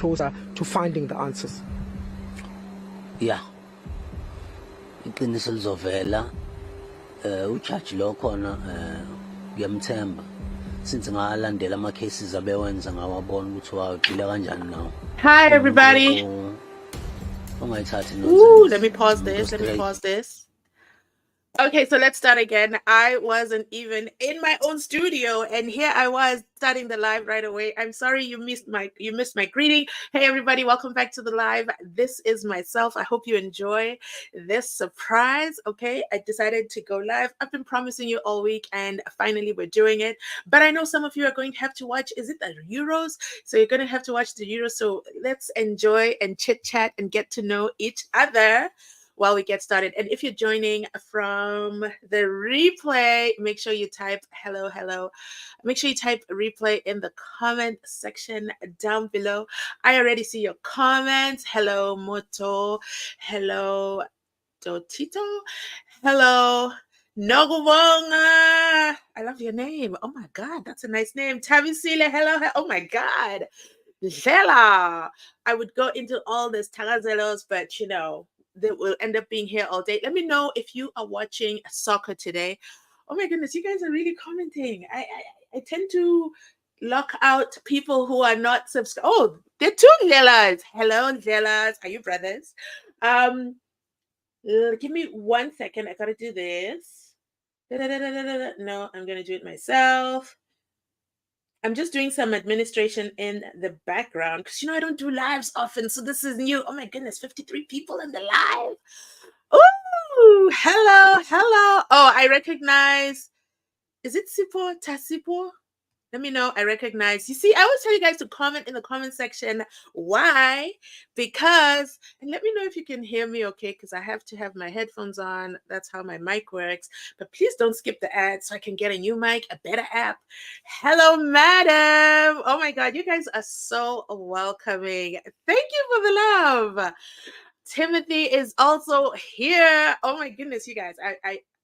closer to finding the answers? Yeah. Iqiniso lizovela ujudge lo khona ngiyamthemba since ngalandela ama cases abewenza ngawabona ukuthi waphila kanjani nawo. Hi everybody. Ungayithathi Ooh, let me pause this. Okay, so let's start again. I wasn't even in my own studio, and here I was starting the live right away. I'm sorry you missed my greeting. Hey everybody, welcome back to the live. This is myself. I hope you enjoy this surprise. Okay, I decided to go live. I've been promising you all week, and finally we're doing it. But I know some of you are going to have to watch. Is it the Euros? So you're going to have to watch the Euros. So let's enjoy and chit chat and get to know each other while we get started. And if you're joining from the replay, make sure you type hello. Make sure you type replay in the comment section down below. I already see your comments. Hello, Moto. Hello, Dotito. Hello, Nogubonga. I love your name. Oh my God, that's a nice name. Tavisile, hello. Oh my God. Zela. I would go into all this Tagazelos, but you know, that will end up being here all day. Let me know if you are watching soccer today. Oh my goodness, you guys are really commenting. I tend to lock out people who are not subscribed. Oh, they're two Zelas. Hello, Zelas. Are you brothers? Give me 1 second. I gotta do this. No, I'm gonna do it myself. I'm just doing some administration in the background because, you know, I don't do lives often. So this is new. Oh, my goodness, 53 people in the live. Ooh, hello. Oh, I recognize. Is it Sipo Tasipo? Let me know. I recognize. You see, I always tell you guys to comment in the comment section. Why? Because, and let me know if you can hear me okay, because I have to have my headphones on. That's how my mic works. But please don't skip the ad so I can get a new mic, a better app. Hello, madam. Oh my God, you guys are so welcoming. Thank you for the love. Timothy is also here. Oh my goodness, you guys.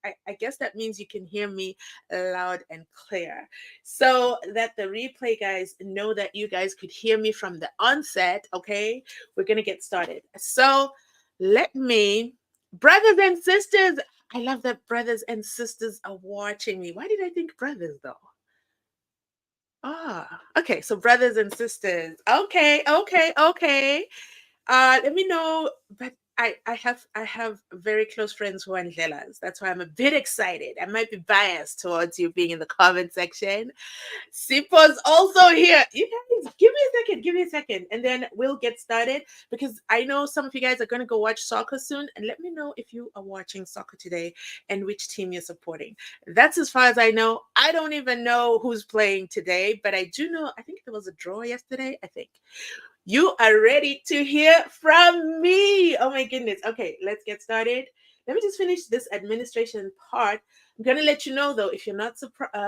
I guess that means you can hear me loud and clear. So that the replay guys know that you guys could hear me from the onset, okay? We're going to get started. So let me, brothers and sisters, I love that brothers and sisters are watching me. Why did I think brothers though? Okay, so brothers and sisters. Okay. Let me know, but I have very close friends who are Ndlelas. That's why I'm a bit excited. I might be biased towards you being in the comment section. Sipo's also here. You guys, give me a second, and then we'll get started because I know some of you guys are going to go watch soccer soon, and let me know if you are watching soccer today and which team you're supporting. That's as far as I know. I don't even know who's playing today, but I do know, I think there was a draw yesterday, I think. You are ready to hear from me. Oh my goodness. Okay, let's get started. Let me just finish this administration part. I'm going to let you know, though, if you're not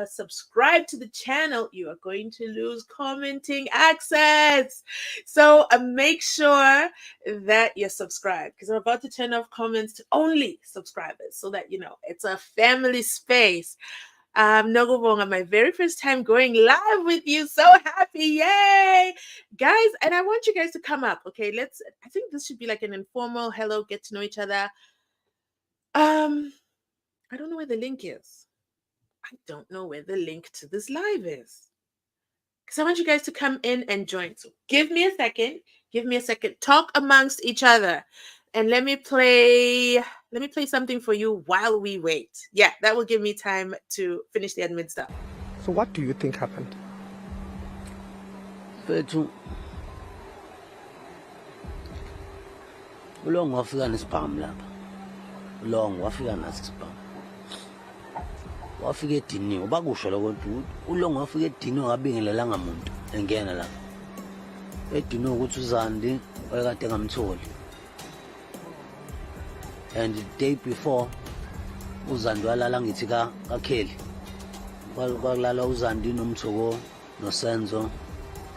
subscribed to the channel, you are going to lose commenting access. So make sure that you're subscribed because I'm about to turn off comments to only subscribers so that, you know, it's a family space. Nogobonga, my very first time going live with you. So happy. Yay. Guys, and I want you guys to come up. Okay, I think this should be like an informal hello, get to know each other. I don't know where the link is. I don't know where the link to this live is. Because I want you guys to come in and join. So give me a second. Talk amongst each other. And let me play something for you while we wait. Yeah, that will give me time to finish the admin stuff. So what do you think happened? Fethu ulong wafika nesibhamu lapha. Ulong wafika nasibhamu. Wafika ediniwe bakusho lokho ulong wafika ediniwe ngabingelelanga umuntu engena lapha. Ediniwe ukuthi uZandi wayekade ngamtholi. And the day before, uZandi walala ngithi kaKheli. Kwalala uZandi nomthoko no Senzo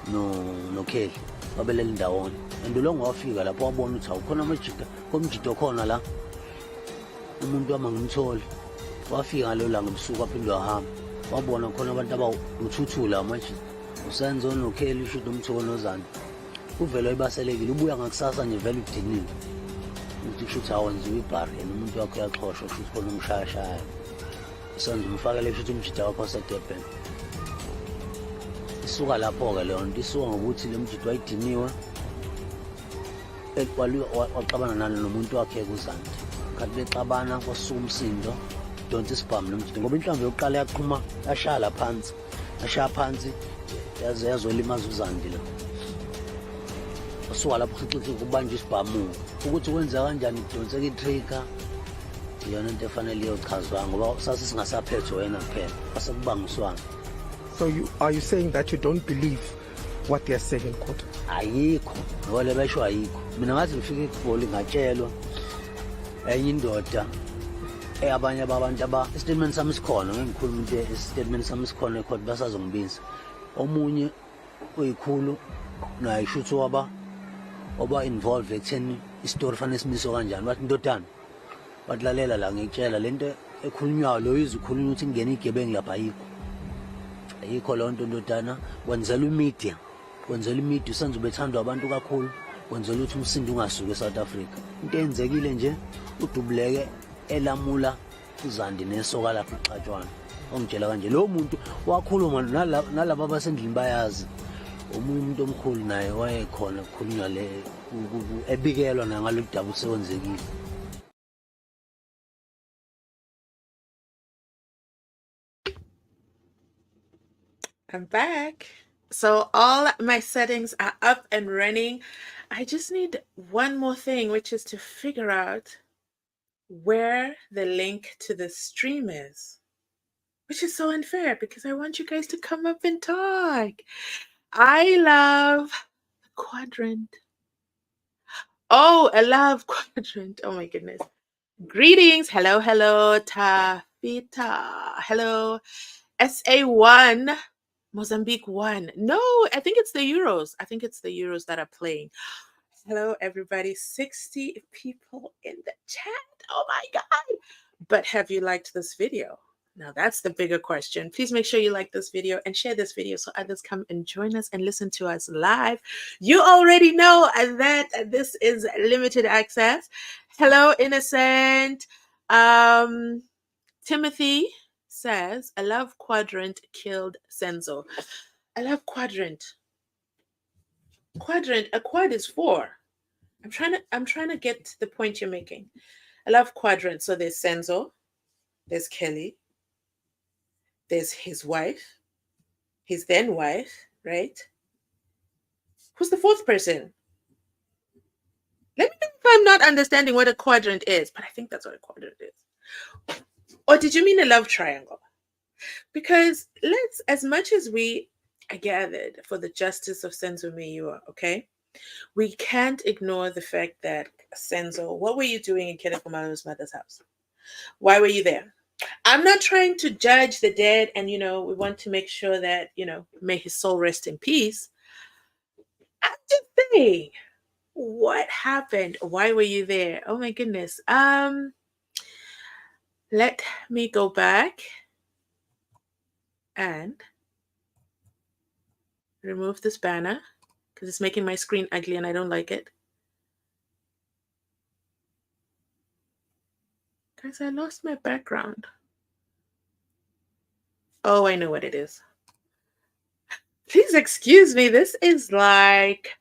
no Kheli. Babelela ndawonye. And lo ngwafika lapho wabona ukuthi awukhona komjito khona la. Umuntu wamangimtholi. Wafika ngalo langa ebusuku aphinde wahamba. Wabona khona abantu abawuthuthula manje. uSenzo noKheli usho umthoko noZandi. uvele oyibaselekile ubuya ngakusasa nje vele udiniwe ukuthi kusho ukuthi awenziwe ibhari yena umuntu wakho uyaxhoshwa kusho ukuthi khona umshayashayo Senzo umfakele kusho ukuthi umjida wakho waseDurban isuka lapho-ke leyo nto isuka ngokuthi le mjida wayidiniwe waxabana nalo nomuntu wakhe kuzanti kanti bexabana kwasuka umsindo donsa isibhamu nomjida ngoba inhlamvu yokuqala yaqhuma yashaya phansi yashaya phansi yaze yazolimaza uzandi la asuka lapho xixixi kubanje isibhamu ukuthi kwenza kanjani kudonseka itrigger iyona into efanele iyochazwa ngoba sasisingasaphethwe wena kuphela kwasekubangiswana. So are you saying that you don't believe what they are saying in court? Ayikho ngoba le besho ayikho mina ngathi ngifike eGoli ngatshelwa enye indoda abanye abantu statement sami sikhona ngikhuluma into statement sami sikhona ecourt basazongibiza omunye oyikhulu naye ishuthi oba involved ekutheni istory fanele simiswe kanjani wathi indodana wathi lalela la ngikutshela lento ekhulunywayo lo izikhulunywa ukuthi ngene igebengu lapha ayikho lonto indodana kwenzela imedia Senzo bethandwa abantu kakhulu kwenzela ukuthi umsindo ungasuki eSouth Africa into eyenzekile nje udubuleke elamula uzandi nesoka lapha ixatshwana ongitshela kanje lo muntu wakhuluma nalabo abasendlini bayazi omunye umuntu omkhulu naye wayekhona kukhulunywa le ebikelwa nangalo daba usekwenzekile. I'm back. So all my settings are up and running. I just need one more thing, which is to figure out where the link to the stream is, which is so unfair because I want you guys to come up and talk. I love the quadrant. Oh, I love quadrant. Oh my goodness. Greetings. Hello, Tafita. Hello, SA1. Mozambique won. No, I think it's the Euros. I think it's the Euros that are playing. Hello, everybody. 60 people in the chat. Oh my God. But have you liked this video? Now that's the bigger question. Please make sure you like this video and share this video so others come and join us and listen to us live. You already know that this is limited access. Hello, Innocent. Timothy says, I love quadrant killed Senzo. I love quadrant. A quad is 4. I'm trying to get the point you're making. I love quadrant. So there's Senzo, there's Kelly, there's his wife, his then wife, right? Who's the 4th person? Let me know if I'm not understanding what a quadrant is, but I think that's what a quadrant is. Or did you mean a love triangle? Because as much as we are gathered for the justice of Senzo Meyiwa, okay, we can't ignore the fact that Senzo, what were you doing in Kenneth Kumalo's mother's house? Why were you there? I'm not trying to judge the dead and, we want to make sure that, may his soul rest in peace. I'm just saying, what happened? Why were you there? Oh my goodness. Let me go back and remove this banner because it's making my screen ugly and I don't like it. Guys, I lost my background. Oh, I know what it is. Please excuse me. This is like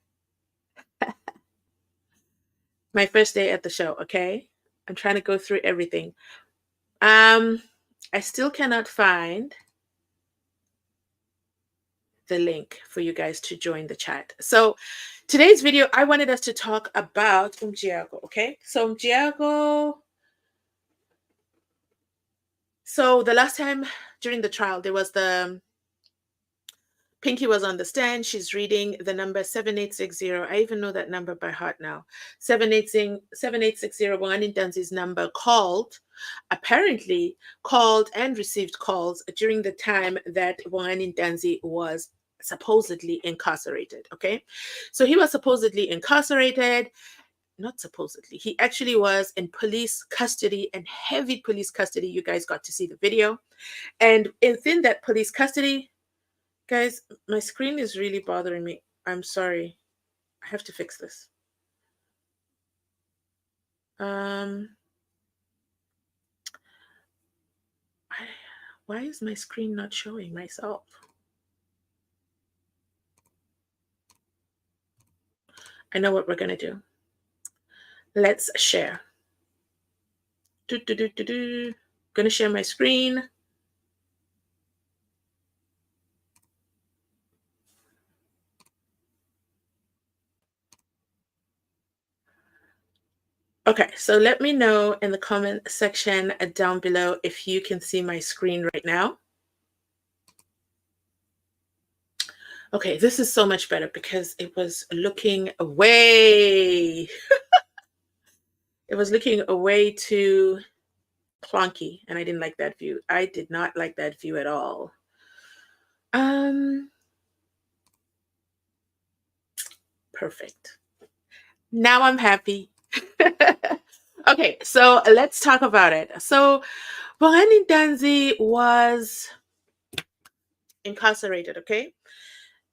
my first day at the show, okay? I'm trying to go through everything. I still cannot find the link for you guys to join the chat. So today's video, I wanted us to talk about Mjiyako, okay? So Mjiyako, so the last time during the trial, there was Pinky was on the stand. She's reading the number 7860. I even know that number by heart now. 7860, Bongani Ntanzi's number apparently called and received calls during the time that Bongani Ntanzi was supposedly incarcerated, okay? So he was supposedly incarcerated. Not supposedly. He actually was in police custody and heavy police custody. You guys got to see the video. And within that police custody, guys, my screen is really bothering me. I'm sorry. I have to fix this. Why is my screen not showing myself? I know what we're going to do. Let's share. Going to share my screen. Okay, so let me know in the comment section down below if you can see my screen right now. Okay, this is so much better because it was looking away. It was looking away too clunky, and I didn't like that view. I did not like that view at all. Perfect. Now I'm happy. Okay, so let's talk about it. So Bongani Danzi was incarcerated, okay?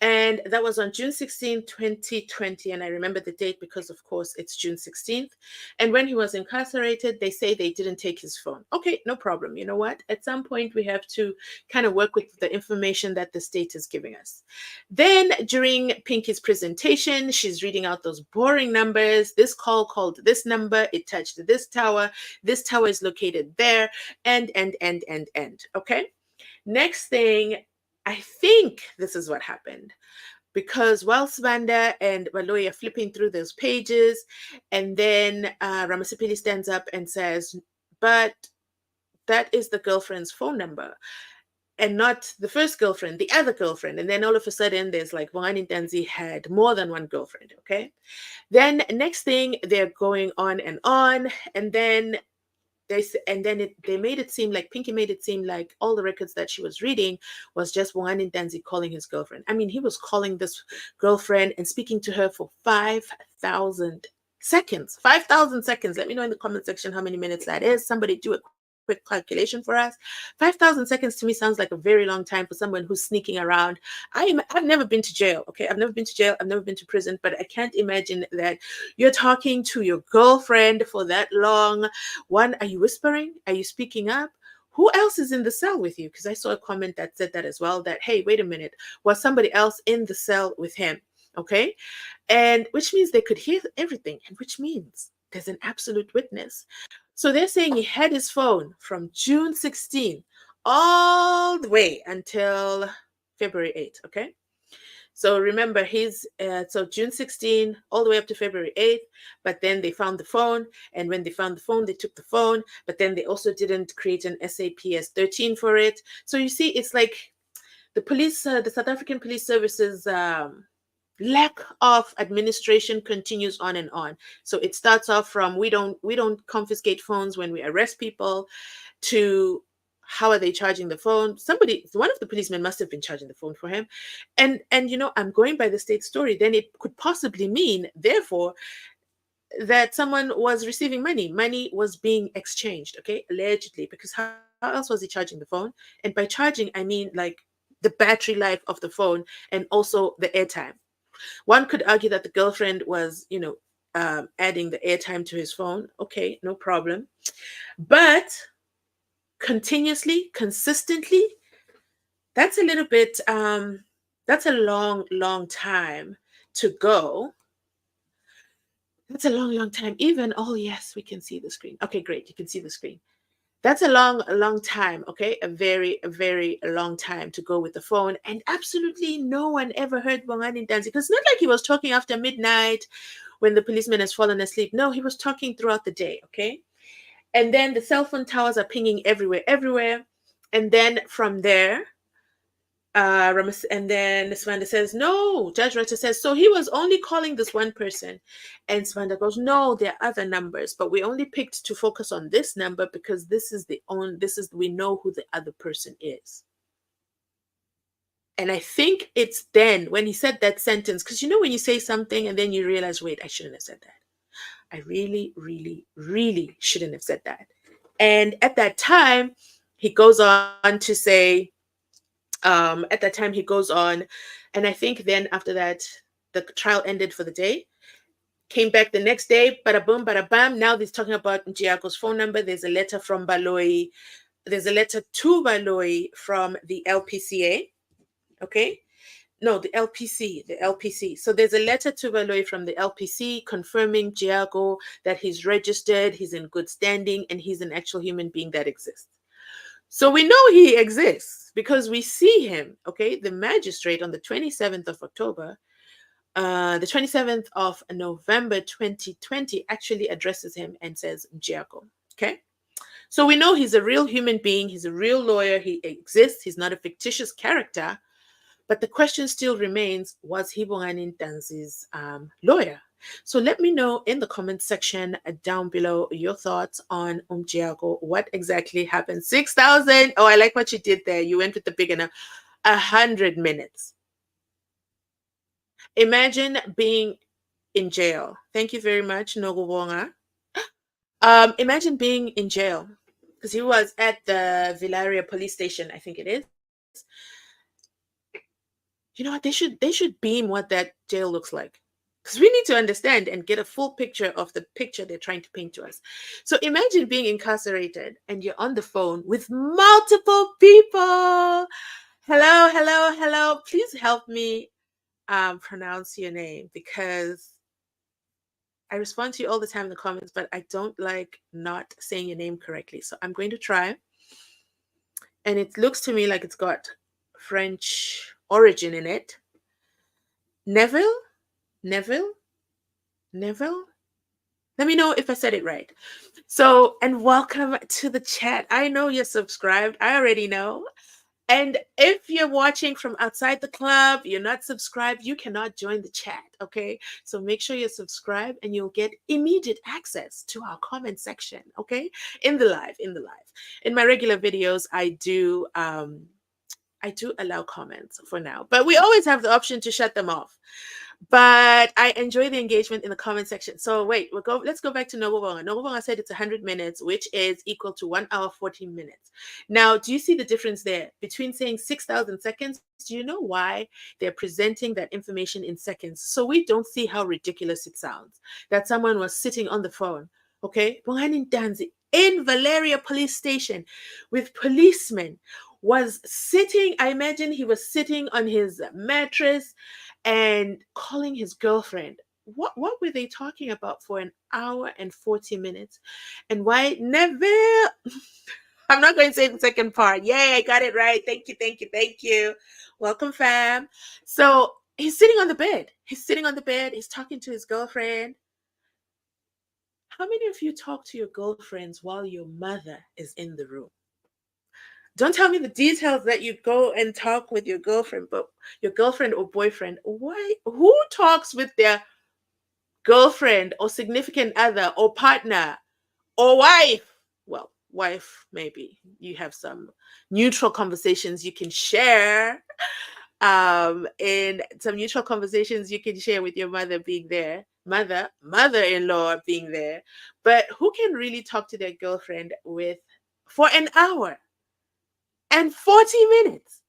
And that was on June 16, 2020. And I remember the date because, of course, it's June 16th. And when he was incarcerated, they say they didn't take his phone. Okay, no problem. You know what? At some point, we have to kind of work with the information that the state is giving us. Then during Pinky's presentation, she's reading out those boring numbers. This call called this number. It touched this tower. This tower is located there. And. Okay? Next thing, I think this is what happened, because while Svanda and Baloyi are flipping through those pages, and then Ramasipili stands up and says, but that is the girlfriend's phone number and not the first girlfriend, the other girlfriend. And then all of a sudden there's like Bongani Danzi had more than one girlfriend, okay? Then next thing, they're going on, and then they made it seem like Pinky made it seem like all the records that she was reading was just Bongani Danzi calling his girlfriend. I mean, he was calling this girlfriend and speaking to her for 5,000 seconds. 5,000 seconds. Let me know in the comment section how many minutes that is. Somebody do a quick calculation for us. 5,000 seconds to me sounds like a very long time for someone who's sneaking around. I've never been to jail, okay? I've never been to jail. I've never been to prison, but I can't imagine that you're talking to your girlfriend for that long. One, are you whispering? Are you speaking up? Who else is in the cell with you? Because I saw a comment that said that as well, that, hey, wait a minute, was somebody else in the cell with him? Okay? And which means they could hear everything, and which means there's an absolute witness. So they're saying he had his phone from June 16 all the way until February 8, okay? So remember, so June 16 all the way up to February 8th, but then they found the phone, and when they found the phone, they took the phone, but then they also didn't create an SAPS 13 for it. So you see, it's like the police, the South African Police Services lack of administration continues on and on. So it starts off from we don't confiscate phones when we arrest people, to how are they charging the phone? One of the policemen must have been charging the phone for him. And you know, I'm going by the state story, then it could possibly mean, therefore, that someone was receiving money. Money was being exchanged, okay, allegedly, because how else was he charging the phone? And by charging, I mean like the battery life of the phone and also the airtime. One could argue that the girlfriend was, you know, adding the airtime to his phone. Okay, no problem. But continuously, consistently, that's a little bit, that's a long time to go. That's a long time. Even, oh yes, we can see the screen. Okay, great, you can see the screen. That's a long time, okay? A very long time to go with the phone. And absolutely no one ever heard Bongani Danzi, because it's not like he was talking after midnight when the policeman has fallen asleep. No, he was talking throughout the day, okay? And then the cell phone towers are pinging everywhere. And then from there, and then Svanda says, no, Judge Rata says, so he was only calling this one person. And Svanda goes, no, there are other numbers, but we only picked to focus on this number because we know who the other person is. And I think it's then when he said that sentence, because you know when you say something and then you realize, wait, I shouldn't have said that. I really shouldn't have said that. And at that time, he goes on to say, and I think then after that, the trial ended for the day. Came back the next day, bada boom, bada bam. Now he's talking about Mjiyako's phone number. There's a letter from Baloyi. There's a letter to Baloyi from the LPCA. Okay. No, the LPC. So there's a letter to Baloyi from the LPC confirming Mjiyako that he's registered, he's in good standing, and he's an actual human being that exists. So we know he exists because we see him, okay? The magistrate on the 27th of October, the 27th of November 2020 actually addresses him and says, Mjiyako, okay? So we know he's a real human being, he's a real lawyer, he exists, he's not a fictitious character. But the question still remains, was he Bongani Ntanzi's lawyer? So let me know in the comment section down below your thoughts on Mjiyako. What exactly happened? 6,000. Oh, I like what you did there. You went with the big enough. 100 minutes. Imagine being in jail. Thank you very much, Nogubonga. Imagine being in jail because he was at the Villaria police station, I think it is. You know what? They should beam what that jail looks like. Because we need to understand and get a full picture of the picture they're trying to paint to us. So imagine being incarcerated and you're on the phone with multiple people. Hello, hello, hello. Please help me pronounce your name because I respond to you all the time in the comments, but I don't like not saying your name correctly. So I'm going to try. And it looks to me like it's got French origin in it. Neville. Let me know if I said it right. So, and welcome to the chat. I know you're subscribed. I already know. And if you're watching from outside the club, you're not subscribed, you cannot join the chat, okay? So make sure you're subscribed and you'll get immediate access to our comment section, okay? In the live. In my regular videos, I do allow comments for now, but we always have the option to shut them off. But I enjoy the engagement in the comment section. So wait, let's go back to Nogubonga. Nogubonga said it's 100 minutes, which is equal to 1 hour, 14 minutes. Now, do you see the difference there between saying 6,000 seconds? Do you know why they're presenting that information in seconds? So we don't see how ridiculous it sounds that someone was sitting on the phone, okay? Bongani Ntanzi in Valeria police station with policemen was sitting, I imagine he was sitting on his mattress and calling his girlfriend. What were they talking about for 1 hour and 40 minutes? And why never? I'm not going to say the second part. Yay, I got it right. Thank you. Welcome, fam. So he's sitting on the bed. He's talking to his girlfriend. How many of you talk to your girlfriends while your mother is in the room? Don't tell me the details that you go and talk with your girlfriend, but your girlfriend or boyfriend. Why? Who talks with their girlfriend or significant other or partner or wife? Well, wife, maybe. You have some neutral conversations you can share. In some neutral conversations you can share with your mother being there, mother-in-law being there. But who can really talk to their girlfriend for 1 hour? And 40 minutes,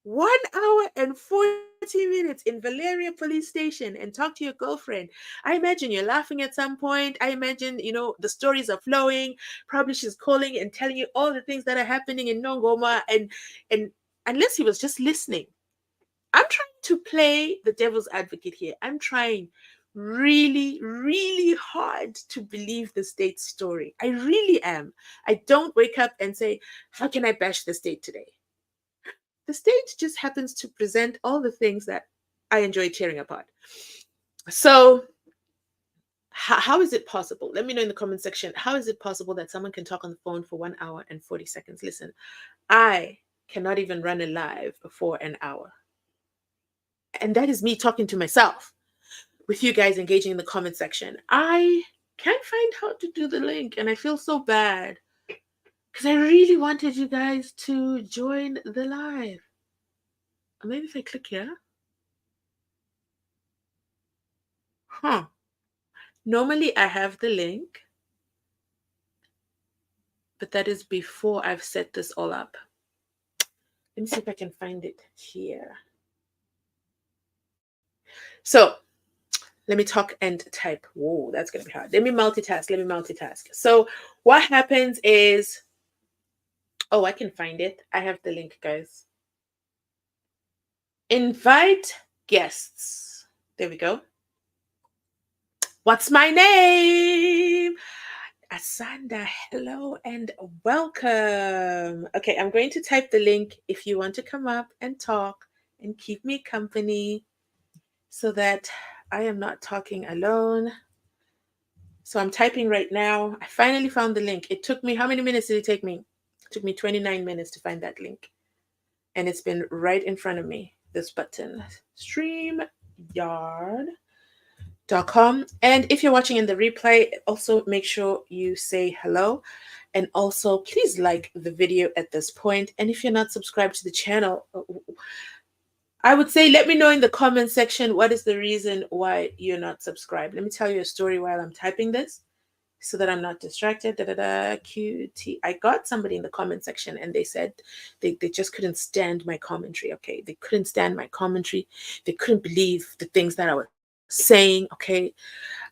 1 hour and 40 minutes in Valeria police station and talk to your girlfriend. I imagine you're laughing at some point. I imagine, the stories are flowing. Probably she's calling and telling you all the things that are happening in Nongoma. And unless he was just listening. I'm trying to play the devil's advocate here. I'm trying really, really hard to believe the state's story. I really am. I don't wake up and say, how can I bash the state today? The state just happens to present all the things that I enjoy tearing apart. So how is it possible? Let me know in the comment section. How is it possible that someone can talk on the phone for 1 hour and 40 seconds? Listen, I cannot even run a live for 1 hour. And that is me talking to myself. With you guys engaging in the comment section. I can't find how to do the link and I feel so bad because I really wanted you guys to join the live. Maybe if I click here. Normally I have the link, but that is before I've set this all up. Let me see if I can find it here. So Let me talk and type. Whoa, that's going to be hard. Let me multitask. So what happens is, oh, I can find it. I have the link, guys. Invite guests. There we go. What's my name? Asanda, hello and welcome. Okay, I'm going to type the link if you want to come up and talk and keep me company so that I am not talking alone. So I'm typing right now. I finally found the link. It took me, how many minutes did it take me? It took me 29 minutes to find that link. And it's been right in front of me, this button, streamyard.com. And if you're watching in the replay, also make sure you say hello. And also, please like the video at this point. And if you're not subscribed to the channel, I would say let me know in the comment section what is the reason why you're not subscribed. Let me tell you a story while I'm typing this so that I'm not distracted. QT. I got somebody in the comment section and they said they just couldn't stand my commentary. Okay, they couldn't stand my commentary. They couldn't believe the things that I was saying. Okay,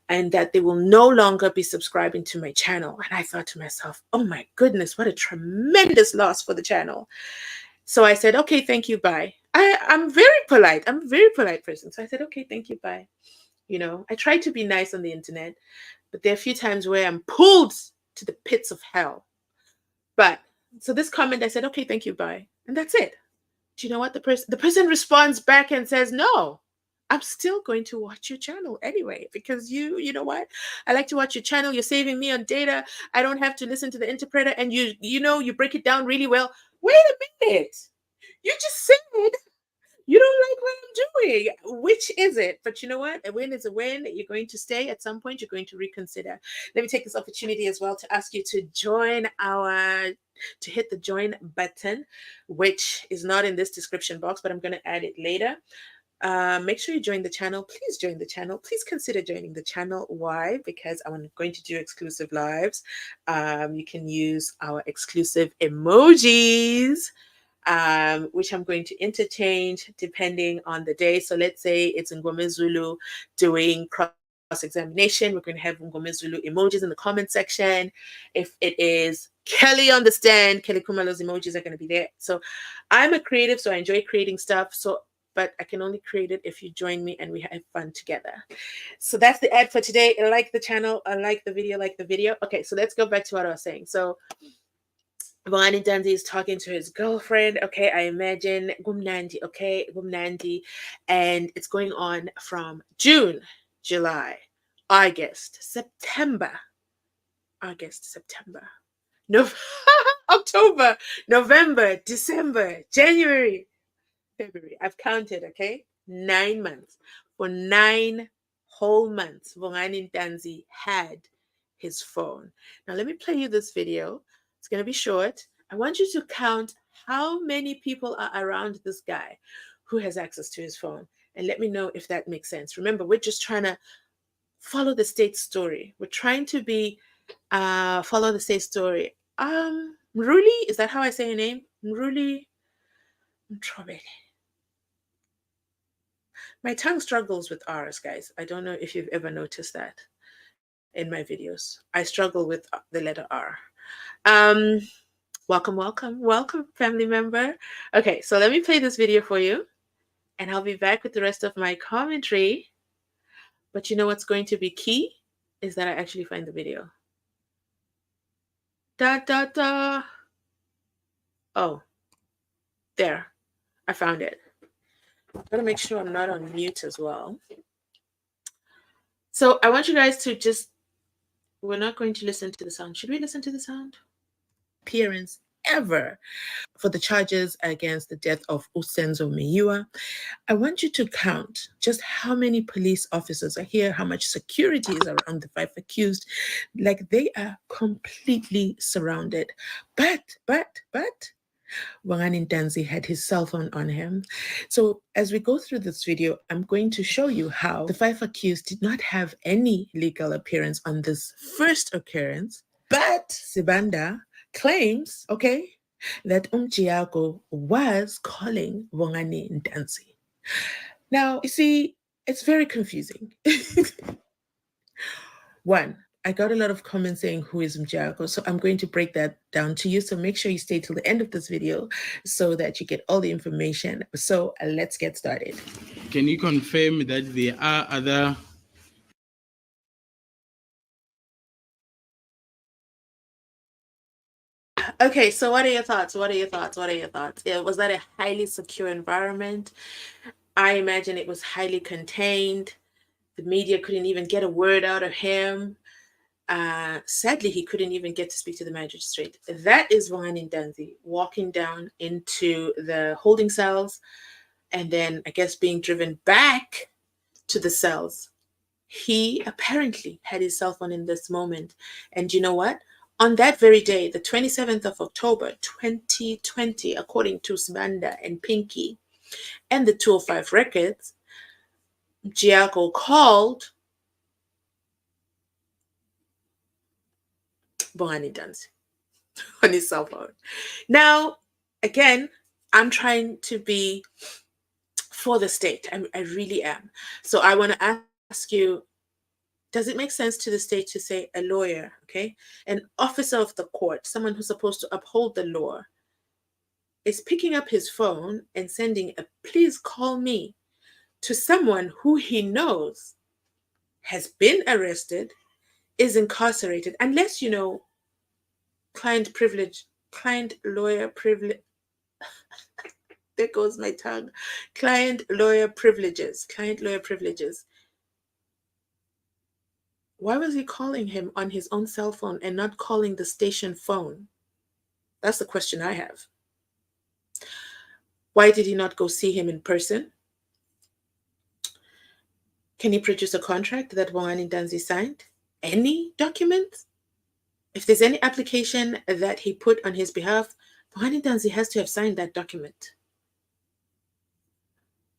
and that they will no longer be subscribing to my channel. And I thought to myself, oh my goodness, what a tremendous loss for the channel. So I said, okay, thank you, bye. I'm very polite. I'm a very polite person. So I said, okay, thank you, bye. You know, I try to be nice on the internet, but there are a few times where I'm pulled to the pits of hell. But so this comment, I said, okay, thank you, bye. And that's it. Do you know what? The person responds back and says, no, I'm still going to watch your channel anyway, because you know what? I like to watch your channel. You're saving me on data. I don't have to listen to the interpreter, and you break it down really well. Wait a minute. You just said you don't like what I'm doing. Which is it? But you know what? A win is a win. You're going to stay at some point. You're going to reconsider. Let me take this opportunity as well to ask you to to hit the join button, which is not in this description box, but I'm going to add it later. Make sure you join the channel. Please join the channel. Please consider joining the channel. Why? Because I'm going to do exclusive lives. You can use our exclusive emojis, which I'm going to interchange depending on the day. So let's say it's Ngome Zulu doing cross-examination. We're going to have Ngome Zulu emojis in the comment section. If it is Kelly on the stand, Kelly Kumalo's emojis are going to be there. So I'm a creative, so I enjoy creating stuff. But I can only create it if you join me and we have fun together. So that's the ad for today. I like the channel. I like the video. Okay, so let's go back to what I was saying. So Vani Dandy is talking to his girlfriend. Okay, I imagine Gumnandi. Okay, Gumnandi. And it's going on from June, July, August, September, November, October, November, December, January, February. I've counted, okay? 9 months. For 9 whole months, Vongani Danzi had his phone. Now, let me play you this video. It's going to be short. I want you to count how many people are around this guy who has access to his phone. And let me know if that makes sense. Remember, we're just trying to follow the state story. We're trying to be, follow the state story. Mruli, is that how I say your name? Mruli Mtrobele. My tongue struggles with R's, guys. I don't know if you've ever noticed that in my videos. I struggle with the letter R. Welcome, family member. Okay, so let me play this video for you, and I'll be back with the rest of my commentary. But you know what's going to be key is that I actually find the video. Oh, there. I found it. I'm going to make sure I'm not on mute as well. So I want you guys to we're not going to listen to the sound. Should we listen to the sound? Appearance ever for the charges against the death of Senzo Meyiwa. I want you to count just how many police officers are here, how much security is around the 5 accused. Like, they are completely surrounded. But Wangani Ntanzi had his cell phone on him. So as we go through this video, I'm going to show you how the 5 accused did not have any legal appearance on this first occurrence. But Sibanda claims, okay, that Mjiyako was calling Wangani Ntanzi. Now, you see, It's very confusing. One, I got a lot of comments saying who is Mjiyako, so I'm going to break that down to you. So make sure you stay till the end of this video so that you get all the information. So let's get started. Can you confirm that there are other Okay, so what are your thoughts? What are your thoughts? What are your thoughts? Was that a highly secure environment? I imagine it was highly contained. The media couldn't even get a word out of him. Sadly, he couldn't even get to speak to the magistrate. That is Bongani Ntanzi walking down into the holding cells and then, I guess, being driven back to the cells. He apparently had his cell phone in this moment. And you know what? On that very day, the 27th of October, 2020, according to Smanda and Pinky and the 205 records, Mjiyako called Bongani Ntanzi on his cell phone. Now, again, I'm trying to be for the state. I really am. So I want to ask you, does it make sense to the state to say a lawyer, okay, an officer of the court, someone who's supposed to uphold the law, is picking up his phone and sending a please call me to someone who he knows has been arrested, is incarcerated, unless you know client privilege, client lawyer privilege. There goes my tongue. Client lawyer privileges. Why was he calling him on his own cell phone and not calling the station phone? That's the question I have. Why did he not go see him in person? Can he produce a contract that Bongani Ntanzi signed? Any document? If there's any application that he put on his behalf, Bongani Ntanzi has to have signed that document.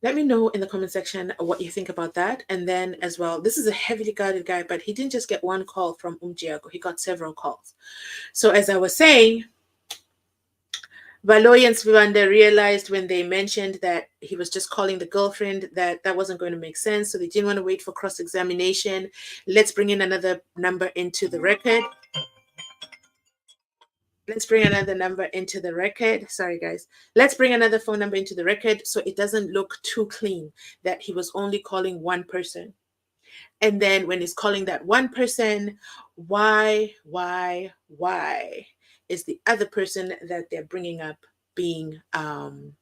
Let me know in the comment section what you think about that. And then as well, this is a heavily guarded guy, but he didn't just get one call from Mjiyako. He got several calls. So as I was saying, Valoy and Svivanda realized when they mentioned that he was just calling the girlfriend that that wasn't going to make sense. So they didn't want to wait for cross-examination. Let's bring in another number into the record. Let's bring another number into the record. Sorry, guys. Let's bring another phone number into the record so it doesn't look too clean that he was only calling one person. And then when he's calling that one person, why is the other person that they're bringing up being Mjiyako,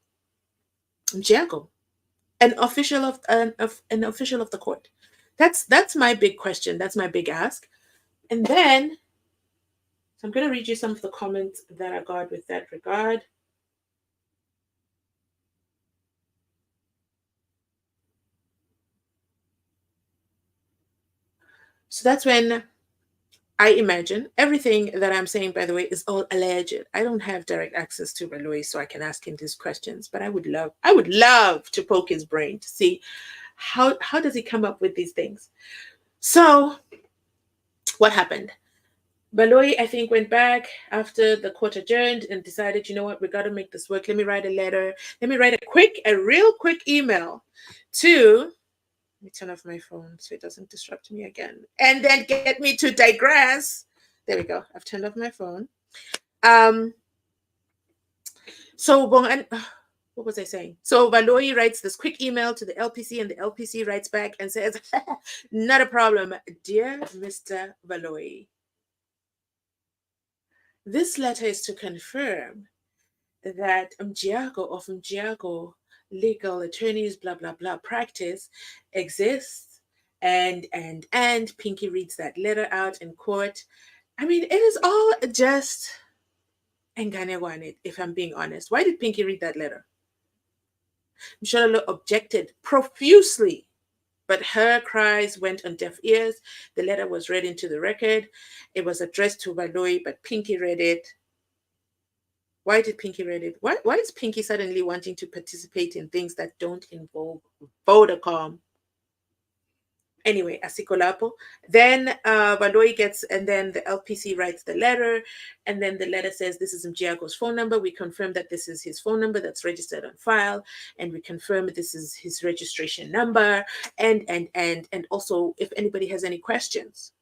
an official of the court? That's my big question. That's my big ask. And then so I'm going to read you some of the comments that I got with that regard. So that's when I imagine everything that I'm saying, by the way, is all alleged. I don't have direct access to Baloy, so I can ask him these questions, but I would love to poke his brain to see how does he come up with these things. So what happened? Baloy, I think, went back after the court adjourned and decided, you know what, we got to make this work. Let me write a letter. Let me write a real quick email to, let me turn off my phone so it doesn't disrupt me again. And then get me to digress. There we go. I've turned off my phone. So, what was I saying? So Baloy writes this quick email to the LPC and the LPC writes back and says, not a problem, dear Mr. Baloy. This letter is to confirm that Mjiyako legal attorneys, blah, blah, blah, practice exists. And Pinky reads that letter out in court. I mean, it is all just enganewane, if I'm being honest. Why did Pinky read that letter? Mshololo objected profusely, but her cries went on deaf ears. The letter was read into the record. It was addressed to Baloy, but Pinky read it. Why did Pinky read it? Why is Pinky suddenly wanting to participate in things that don't involve Vodacom? Anyway, asikolapo. Then Baloi gets, and then the LPC writes the letter, and then the letter says, this is Mjiyako's phone number. We confirm that this is his phone number that's registered on file, and we confirm this is his registration number, and also if anybody has any questions,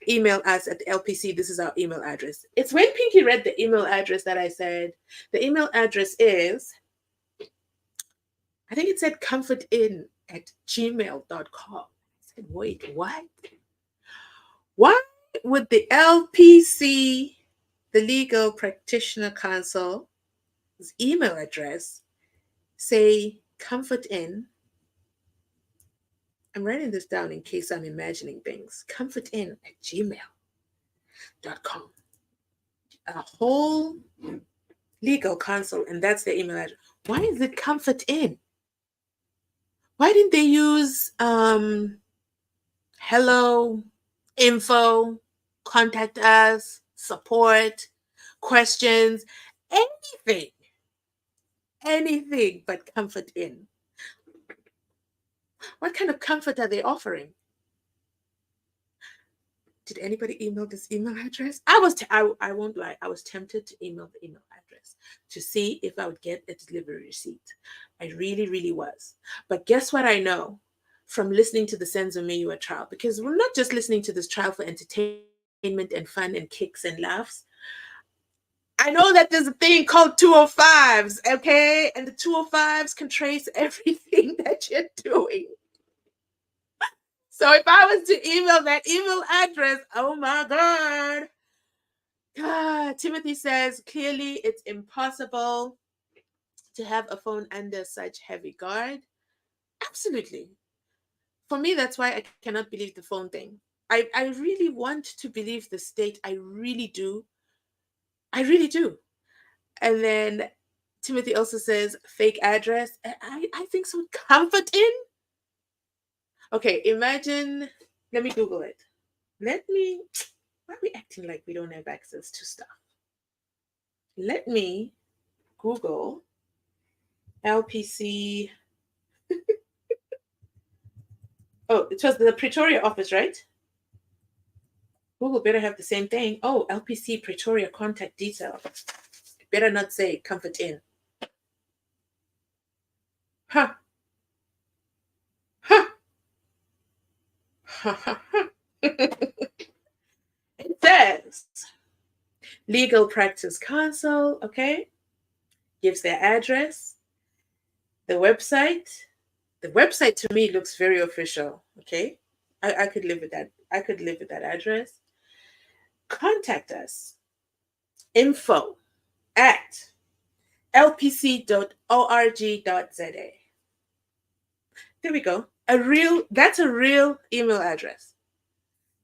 email us at the LPC. This is our email address. It's when Pinky read the email address that I said, the email address is, I think it said comfortin@gmail.com. I said, wait, what? Why would the LPC, the Legal Practitioner Council's email address, say comfortin? I'm writing this down in case I'm imagining things. comfortin@gmail.com. A whole legal counsel, and that's the email address. Why is it comfortin? Why didn't they use hello, info, contact us, support, questions, anything but comfortin? What kind of comfort are they offering? Did anybody email this email address? I won't lie. I was tempted to email the email address to see if I would get a delivery receipt. I really, really was. But guess what I know from listening to the Senzo Meyiwa trial? Because we're not just listening to this trial for entertainment and fun and kicks and laughs. I know that there's a thing called 205s, okay? And the 205s can trace everything that you're doing. So if I was to email that email address, oh my God. Timothy says, clearly it's impossible to have a phone under such heavy guard. Absolutely. For me, that's why I cannot believe the phone thing. I really want to believe the state. I really do. I really do. And then Timothy also says, fake address. I think so. Comfortin? Okay, imagine, let me Google it. Why are we acting like we don't have access to stuff? Let me Google LPC. Oh, it was the Pretoria office, right? Google better have the same thing. Oh, LPC Pretoria contact detail. It better not say comfortin. Huh. It says Legal Practice Council, okay? Gives their address, the website. The website to me looks very official, okay? I could live with that. I could live with that address. Contact us. info@lpc.org.za. There we go. That's a real email address.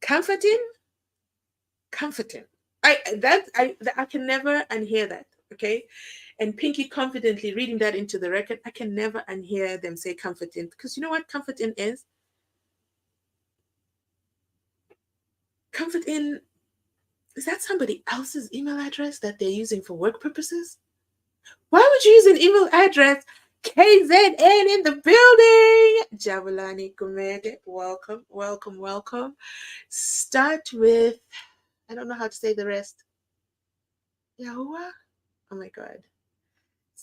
Comfortin. I can never unhear that, okay? And Pinky confidently reading that into the record, I can never unhear them say comfortin, because you know what comfortin is? Comfortin, is that somebody else's email address that they're using for work purposes? Why would you use an email address? KZN in the building. Jabulani Kumede, welcome. Start with, I don't know how to say the rest. Yahuwah? Oh my God.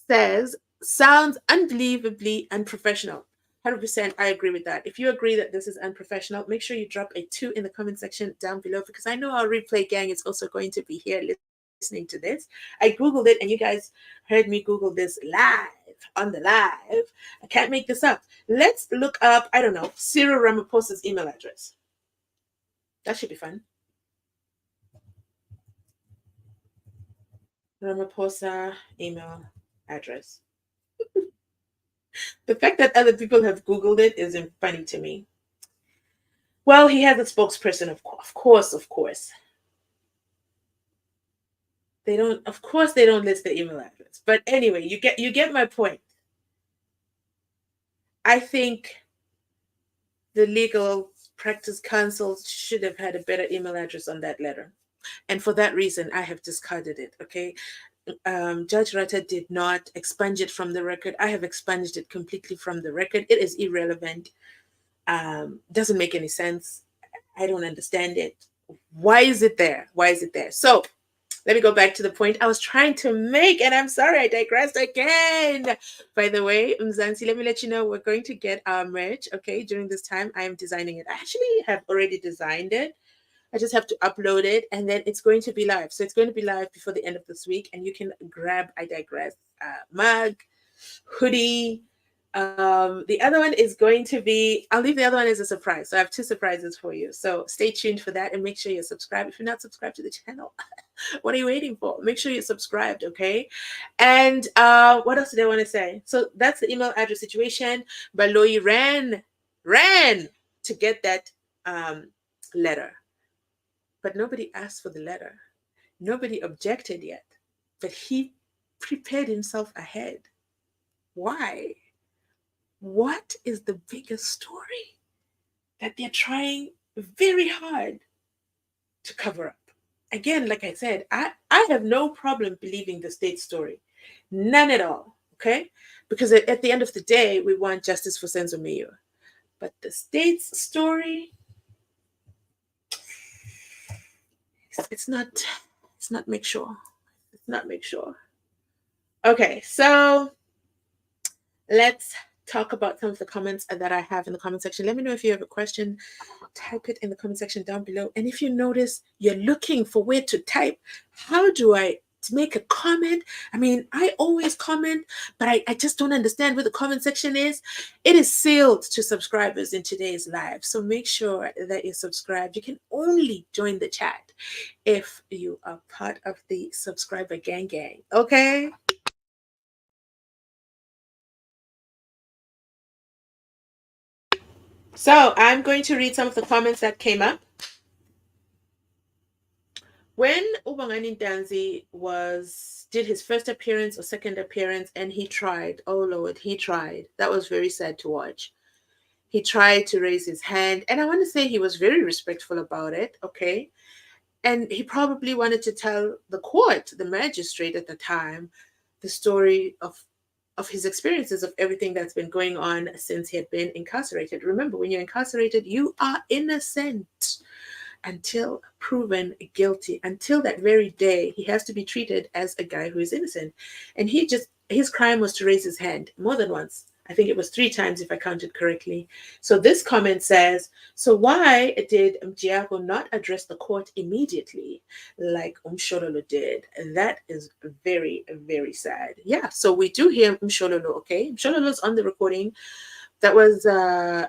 Says, sounds unbelievably unprofessional. 100%, I agree with that. If you agree that this is unprofessional, make sure you drop a 2 in the comment section down below, because I know our replay gang is also going to be here listening to this. I Googled it, and you guys heard me Google this live on the live. I can't make this up. Let's look up, I don't know, Cyril Ramaphosa's email address. That should be fun. Ramaphosa email address. The fact that other people have Googled it isn't funny to me. Well, he has a spokesperson, of course. They don't list the email address. But anyway, you get my point. I think the Legal Practice Council should have had a better email address on that letter. And for that reason, I have discarded it, okay? Judge Rata did not expunge it from the record. I have expunged it completely from the record. It is irrelevant. Doesn't make any sense. I don't understand it. Why is it there? Why is it there? So let me go back to the point I was trying to make, and I'm sorry I digressed again. By the way, Mzansi, let me let you know we're going to get our merch, okay? During this time, I am designing it. I actually have already designed it. I just have to upload it, and then it's going to be live. So it's going to be live before the end of this week, and you can grab I Digress mug, hoodie. The other one is going to be, I'll leave the other one as a surprise. So I have 2 surprises for you. So stay tuned for that and make sure you're subscribed. If you're not subscribed to the channel, what are you waiting for? Make sure you're subscribed, okay? And what else did I want to say? So that's the email address situation. Baloyi ran to get that letter. But nobody asked for the letter. Nobody objected yet. But he prepared himself ahead. Why? What is the biggest story that they're trying very hard to cover up? Again, like I said, I have no problem believing the state story. None at all, okay? Because at the end of the day, we want justice for Senzo Meyiwa. But the state's story, it's not make sure. It's not make sure. Okay, so let's talk about some of the comments that I have in the comment section. Let me know if you have a question. Type it in the comment section down below. And if you notice you're looking for where to type, how do I make a comment? I mean, I always comment, but I just don't understand where the comment section is. It is sealed to subscribers in today's live. So make sure that you're subscribed. You can only join the chat if you are part of the subscriber gang. Okay? So I'm going to read some of the comments that came up. When Ubangani Ntanzi did his first appearance or second appearance, and he tried, oh Lord, he tried. That was very sad to watch. He tried to raise his hand, and I want to say he was very respectful about it, okay? And he probably wanted to tell the court, the magistrate at the time, the story of his experiences, of everything that's been going on since he had been incarcerated. Remember, when you're incarcerated, you are innocent until proven guilty. Until that very day, he has to be treated as a guy who is innocent. And his crime was to raise his hand more than once. I think it was 3 times if I counted correctly. So this comment says, so why did Mjiyako not address the court immediately like Mshololo did? That is very, very sad. Yeah, so we do hear Mshololo, okay? Mshololo's on the recording. That was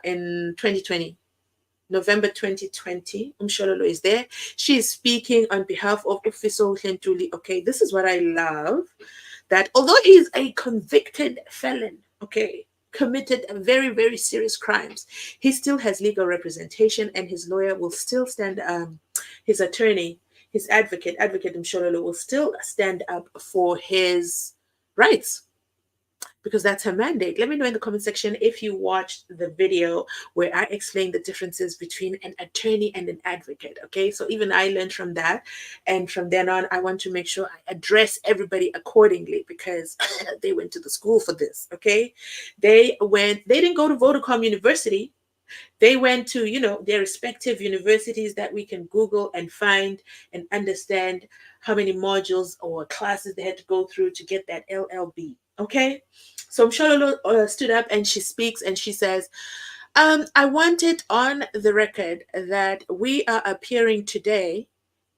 in 2020. November 2020, Mshololo is there. She is speaking on behalf of Ufiso Hlentuli. Okay, this is what I love. That although he is a convicted felon, okay, committed very, very serious crimes, he still has legal representation, and his lawyer will still stand, his attorney, his advocate Mshololo will still stand up for his rights, because that's her mandate. Let me know in the comment section if you watched the video where I explained the differences between an attorney and an advocate, okay? So even I learned from that, and from then on, I want to make sure I address everybody accordingly, because they went to the school for this, okay? They didn't go to Vodacom University. They went to, their respective universities that we can Google and find and understand how many modules or classes they had to go through to get that LLB, okay? So Mshololo stood up and she speaks and she says, I want it on the record that we are appearing today,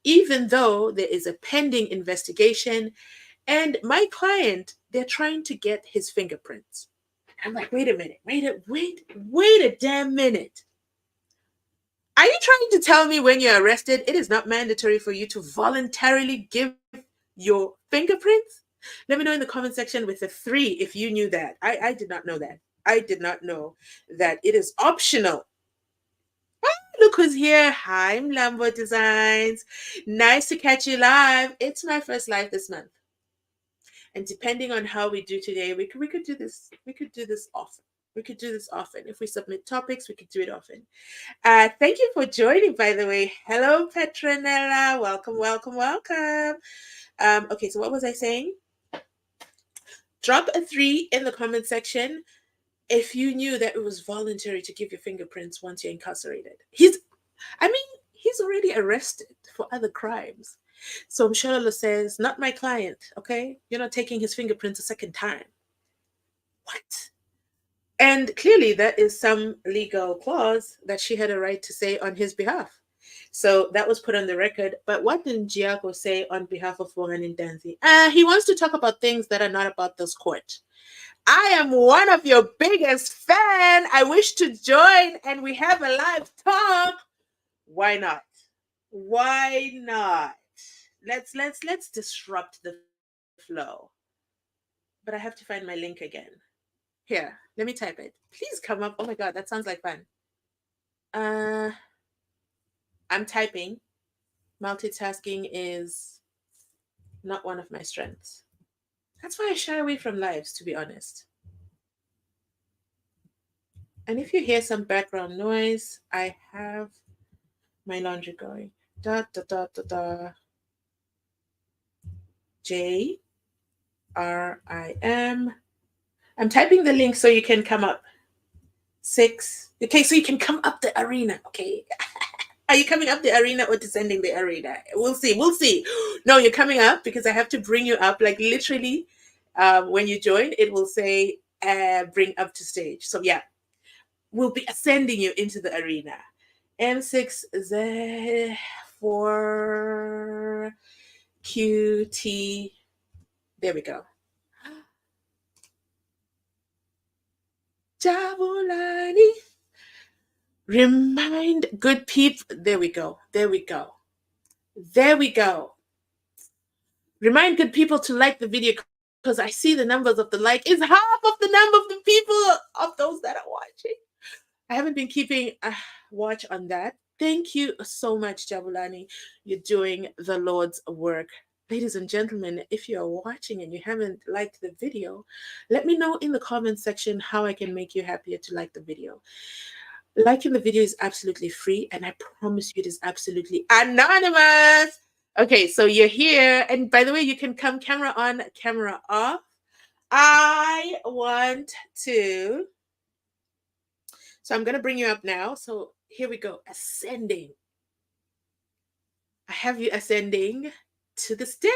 even though there is a pending investigation, and my client, they're trying to get his fingerprints. I'm like, wait a minute, wait a damn minute. Are you trying to tell me when you're arrested, it is not mandatory for you to voluntarily give your fingerprints? Let me know in the comment section with a 3 if you knew that. I did not know that. I did not know that it is optional. Oh, look who's here. Hi, Mlambo Designs. Nice to catch you live. It's my first live this month. And depending on how we do today, we could do this. We could do this often. We could do this often. If we submit topics, we could do it often. Thank you for joining, by the way. Hello, Petronella. Welcome, welcome, welcome. Okay, so what was I saying? Drop a 3 in the comment section. if you knew that it was voluntary to give your fingerprints once you're incarcerated. He's already arrested for other crimes. So Mshololo says, not my client, okay? You're not taking his fingerprints a second time. What? And clearly that is some legal clause that she had a right to say on his behalf. So that was put on the record. But what did Mjiyako say on behalf of Bongani Ndanzi? He wants to talk about things that are not about this court. I am one of your biggest fan. I wish to join and we have a live talk. Why not? Why not? Let's disrupt the flow. But I have to find my link again. Here, let me type it. Please come up. Oh my God, that sounds like fun. I'm typing. Multitasking is not one of my strengths. That's why I shy away from lives, to be honest. And if you hear some background noise, I have my laundry going. Da da da da da. J R I M. I'm typing the link so you can come up. 6. Okay, so you can come up the arena. Okay. Are you coming up the arena or descending the arena? We'll see. We'll see. No, you're coming up because I have to bring you up. Like literally, when you join, it will say bring up to stage. So yeah, we'll be ascending you into the arena. M6Z4 QT. There we go. Jabulani. Remind good people. There we go. There we go. There we go. Remind good people to like the video because I see the numbers of the like is half of the number of the people of those that are watching. I haven't been keeping a watch on that. Thank you so much, Jabulani. You're doing the Lord's work. Ladies and gentlemen, if you are watching and you haven't liked the video, let me know in the comment section how I can make you happier to like the video. Liking the video is absolutely free, and I promise you it is absolutely anonymous. Okay, so you're here. And by the way, you can come camera on, camera off. I want to... So I'm going to bring you up now. So here we go. Ascending. I have you ascending to the stage.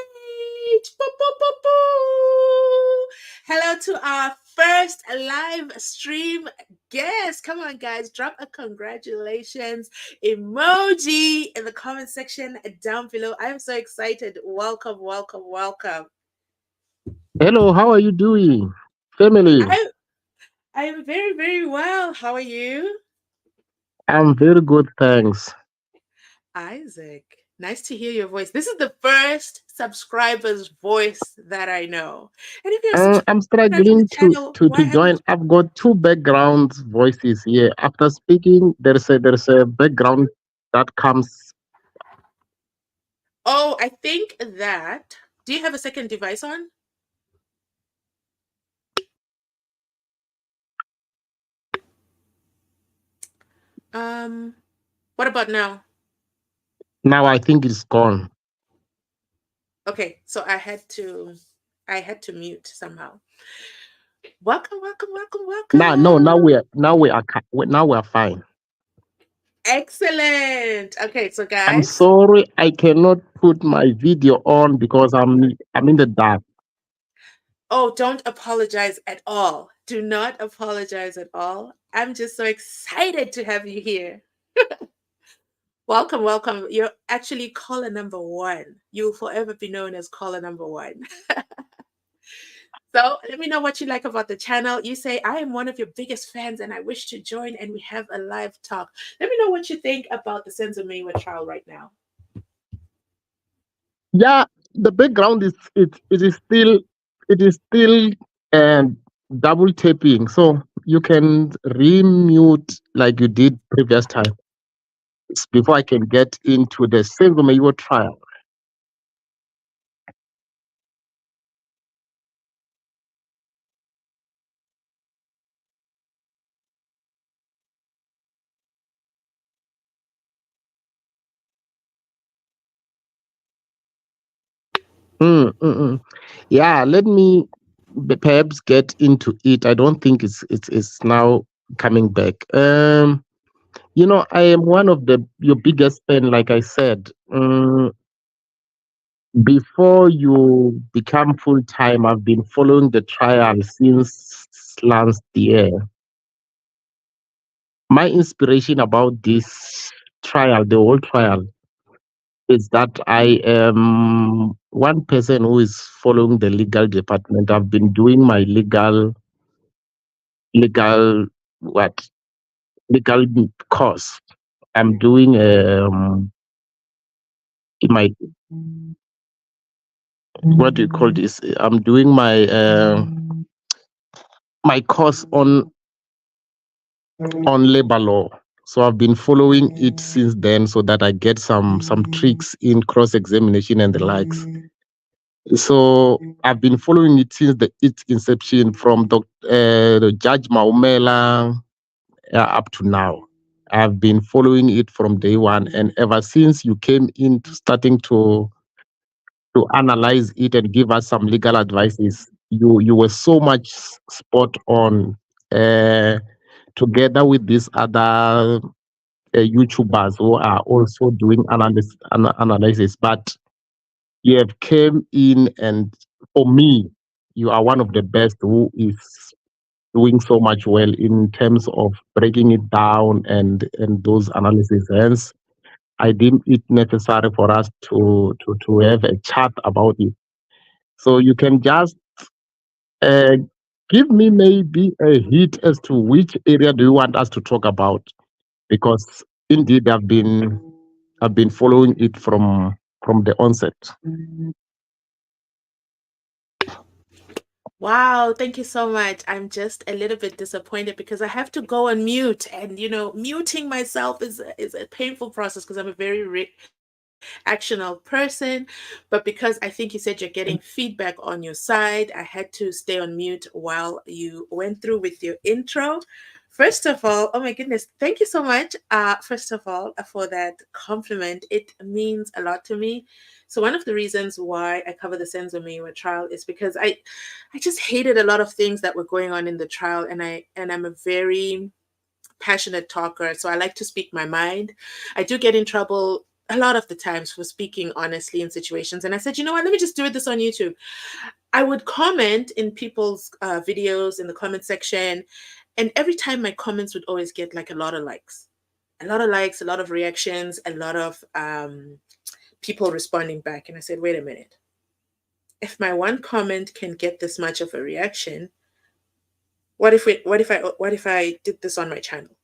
Boo, boo, boo, boo. Hello to our first live stream guest. Come on, guys. Drop a congratulations emoji in the comment section down below. I'm so excited. Welcome, welcome, welcome. Hello, how are you doing, family? I'm very, very well. How are you? I'm very good, thanks. Isaac, nice to hear your voice. This is the first subscriber's voice that I know. And if you're subscribed I'm to struggling the channel, to why join. haven't I've got two background voices here. After speaking, there's a background that comes. Oh, I think that... Do you have a second device on? What about now? Now I think it's gone. Okay, so I had to mute somehow. Welcome, welcome, welcome, welcome. Now we are fine. Excellent. Okay, so guys, I'm sorry I cannot put my video on because I'm in the dark. Oh, don't apologize at all. Do not apologize at all. I'm just so excited to have you here. Welcome, welcome. You're actually caller number 1. You'll forever be known as caller number 1. So let me know what you like about the channel. You say, I am one of your biggest fans and I wish to join and we have a live talk. Let me know what you think about the Senzo Meyiwa trial right now. Yeah, the background is still double tapping, so you can remute like you did previous time. Before I can get into the Senzo Meyiwa trial. Yeah, let me perhaps get into it. I don't think it's now coming back. I am one of your biggest fan, like I said. Before you become full time, I've been following the trial since last year. My inspiration about this trial, the whole trial, is that I am one person who is following the legal department. I've been doing my legal what legal course. I'm doing my what do you call this? I'm doing my course on labor law. So I've been following it since then, so that I get some tricks in cross examination and the likes. So I've been following it since its inception, from the Judge Maumela up to now. I've been following it from day one, and ever since you came in starting to analyze it and give us some legal advices, you were so much spot on. Together with these other YouTubers who are also doing analysis, but you have came in, and for me, you are one of the best who is doing so much well in terms of breaking it down and those analyses. Hence, I deem it necessary for us to have a chat about it. So you can just uh, give me maybe a hint as to which area do you want us to talk about, because indeed I've been following it from the onset. Wow, thank you so much. I'm just a little bit disappointed because I have to go on mute, and muting myself is a painful process because I'm a very actional person. But because I think you said you're getting feedback on your side, I had to stay on mute while you went through with your intro. First of all, oh my goodness, thank you so much. First of all, for that compliment. It means a lot to me. So one of the reasons why I cover the Senzo Meyiwa trial is because I just hated a lot of things that were going on in the trial, and I'm a very passionate talker, so I like to speak my mind. I do get in trouble a lot of the times for speaking honestly in situations, and I said, you know what, let me just do this on YouTube. I would comment in people's videos in the comment section, and every time my comments would always get like a lot of likes, a lot of reactions, a lot of people responding back. And I said, wait a minute, if my one comment can get this much of a reaction, what if I did this on my channel?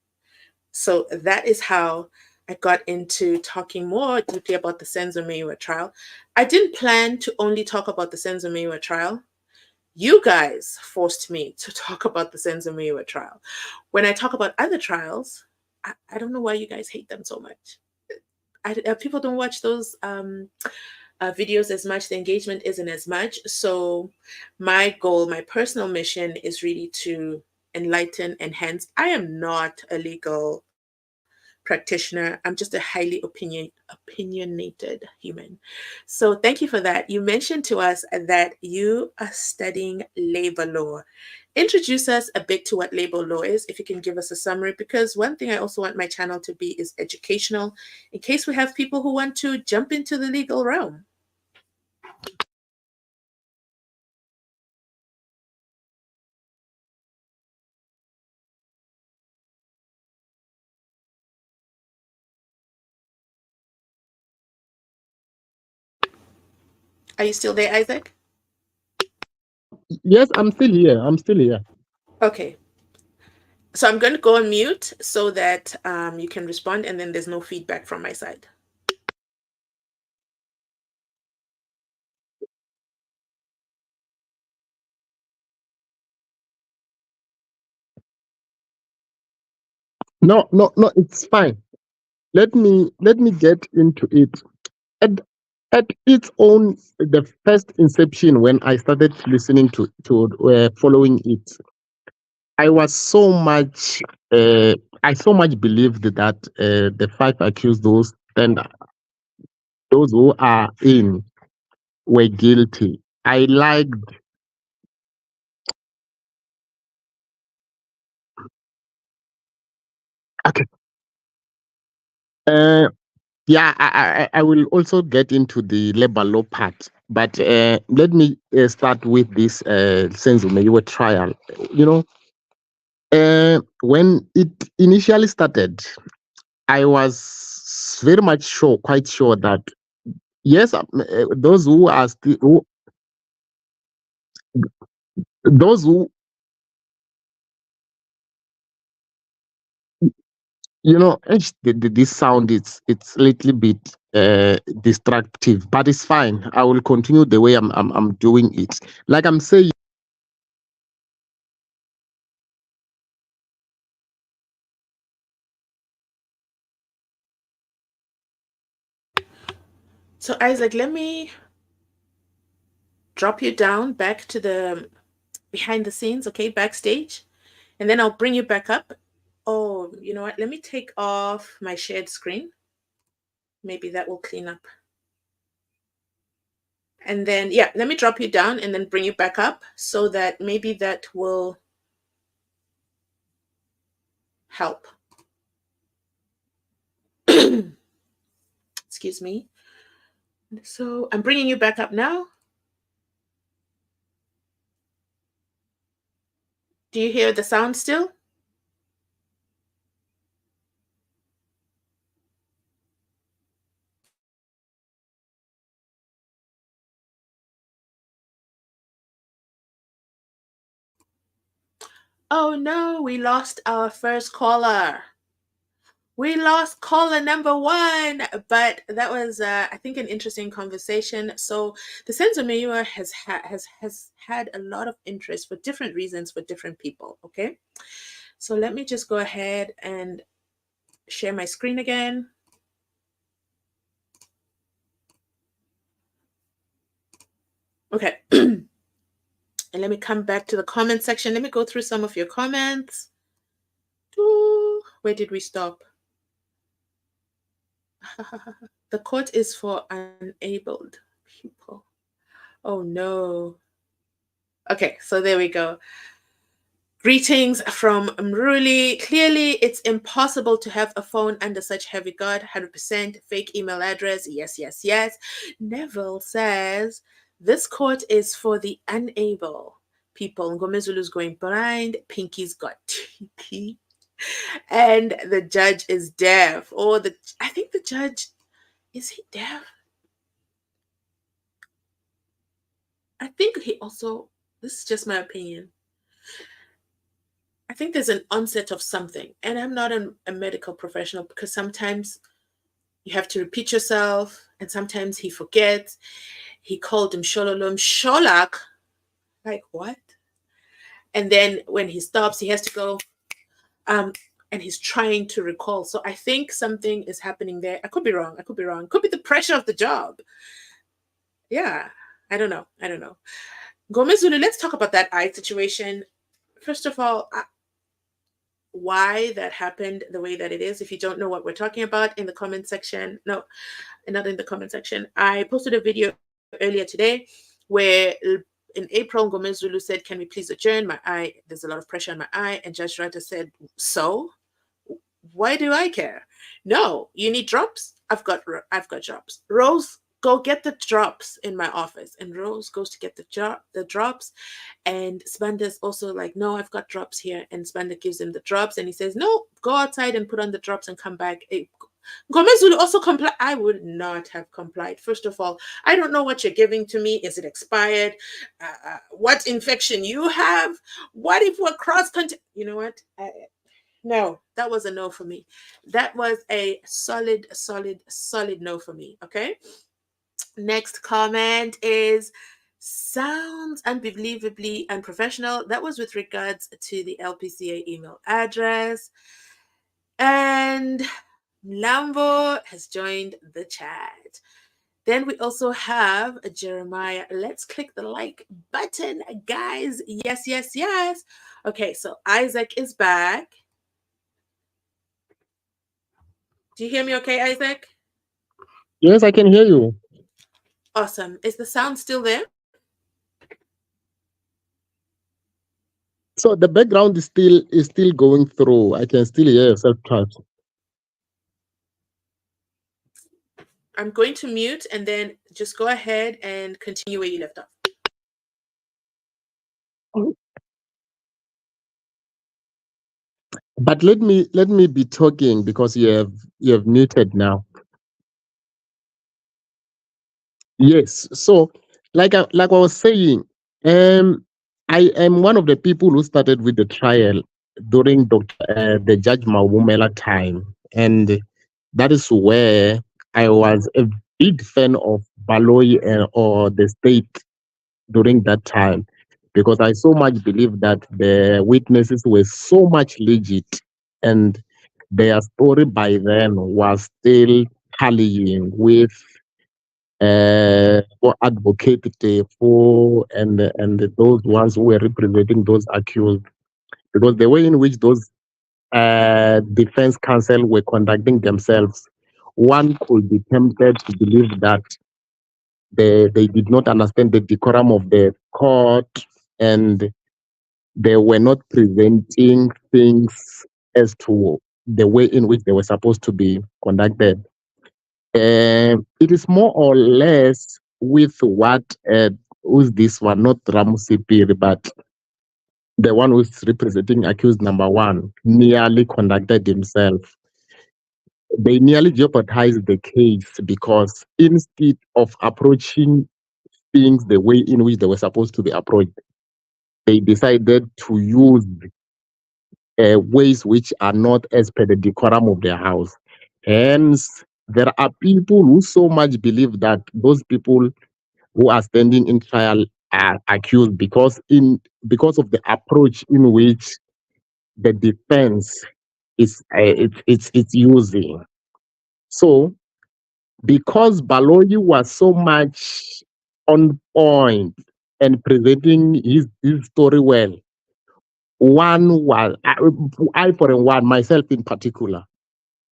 So that is how I got into talking more deeply about the Senzo Meyiwa trial. I didn't plan to only talk about the Senzo Meyiwa trial. You guys forced me to talk about the Senzo Meyiwa trial. When I talk about other trials, I don't know why you guys hate them so much. People don't watch those videos as much. The engagement isn't as much. So my goal, my personal mission is really to enlighten, enhance. I am not a legal practitioner. I'm just a highly opinionated human. So thank you for that. You mentioned to us that you are studying labor law. Introduce us a bit to what labor law is, if you can give us a summary, because one thing I also want my channel to be is educational, in case we have people who want to jump into the legal realm. Are you still there, Isaac? Yes, I'm still here. Okay. So I'm going to go on mute so that you can respond, and then there's no feedback from my side. No, it's fine. Let me get into it. At its own, the first inception, when I started listening to following it, I was so much I so much believed that the 5 accused, those who are in, were guilty. I liked Okay. Yeah, I will also get into the labor law part, but let me start with this Senzo Meyiwa trial. You know, when it initially started, I was very much sure, quite sure that yes, those who are still, those who, this sound, it's a little bit destructive, but it's fine. I will continue the way I'm doing it. Like I'm saying. So Isaac, let me drop you down back to the behind the scenes, okay, backstage, and then I'll bring you back up. Oh, you know what? Let me take off my shared screen. Maybe that will clean up. And then, yeah, let me drop you down and then bring you back up so that maybe that will help. Excuse me. So I'm bringing you back up now. Do you hear the sound still? Oh no, we lost our first caller. We lost caller number 1, but that was, I think, an interesting conversation. So the Senzo Meyiwa has had a lot of interest for different reasons for different people. Okay, so let me just go ahead and share my screen again. Okay, and let me come back to the comment section. Let me go through some of your comments. Ooh, where did we stop? The court is for unabled people. Oh no. Okay, so there we go. Greetings from Mruli. Clearly, it's impossible to have a phone under such heavy guard. 100% fake email address. Yes, yes, yes. Neville says, this court is for the unable people. Ngomezulu's going blind. Pinky's got TP. And the judge is deaf. Or I think the judge, is he deaf? I think he also, this is just my opinion, I think there's an onset of something. And I'm not a medical professional because sometimes you have to repeat yourself and sometimes he forgets. He called him Shololom Sholak. Like, what? And then when he stops, he has to go and he's trying to recall. So I think something is happening there. I could be wrong. Could be the pressure of the job. Yeah, I don't know. Gomezulu, let's talk about that eye situation. First of all, why that happened the way that it is. If you don't know what we're talking about, in the comment section, no, not in the comment section, I posted a video earlier today where in April, Gomezulu said, can we please adjourn? My eye, there's a lot of pressure on my eye. And Judge Rata said, so? Why do I care? No, you need drops? I've got drops. Rose, go get the drops in my office. And Rose goes to get the drops. And Spanda's also like, no, I've got drops here. And Spanda gives him the drops. And he says, no, go outside and put on the drops and come back. Gomezulu also complied. I would not have complied. First of all, I don't know what you're giving to me. Is it expired? What infection you have? What if we're cross-country? You know what? No, that was a no for me. That was a solid no for me. Okay. Next comment is, sounds unbelievably unprofessional. That was with regards to the LPCA email address. And Lambo has joined the chat. Then we also have Jeremiah. Let's click the like button, guys. Yes, yes, yes. Okay, so Isaac is back. Do you hear me okay, Isaac? Yes, I can hear you. Awesome. Is the sound still there? So the background is still going through. I can still hear yourself touch. I'm going to mute and then just go ahead and continue where you left off. But let me be talking because you have muted now. Yes. So like I was saying, I am one of the people who started with the trial during the Judge Mawumela time, and that is where I was a big fan of Baloyi or the state during that time, because I so much believe that the witnesses were so much legit, and their story by then was still tallying with or advocate for and those ones who were representing those accused, because the way in which those defense counsel were conducting themselves, one could be tempted to believe that they did not understand the decorum of the court, and they were not presenting things as to the way in which they were supposed to be conducted. It is more or less with what who's this one, not Ramusipiri, but the one who's representing accused number one, nearly conducted himself. They nearly jeopardized the case because instead of approaching things the way in which they were supposed to be approached, they decided to use ways which are not as per the decorum of their house. Hence, there are people who so much believe that those people who are standing in trial are accused because of the approach in which the defense is it's using. So, because Baloyi was so much on point and presenting his story well, one was I for one, myself in particular,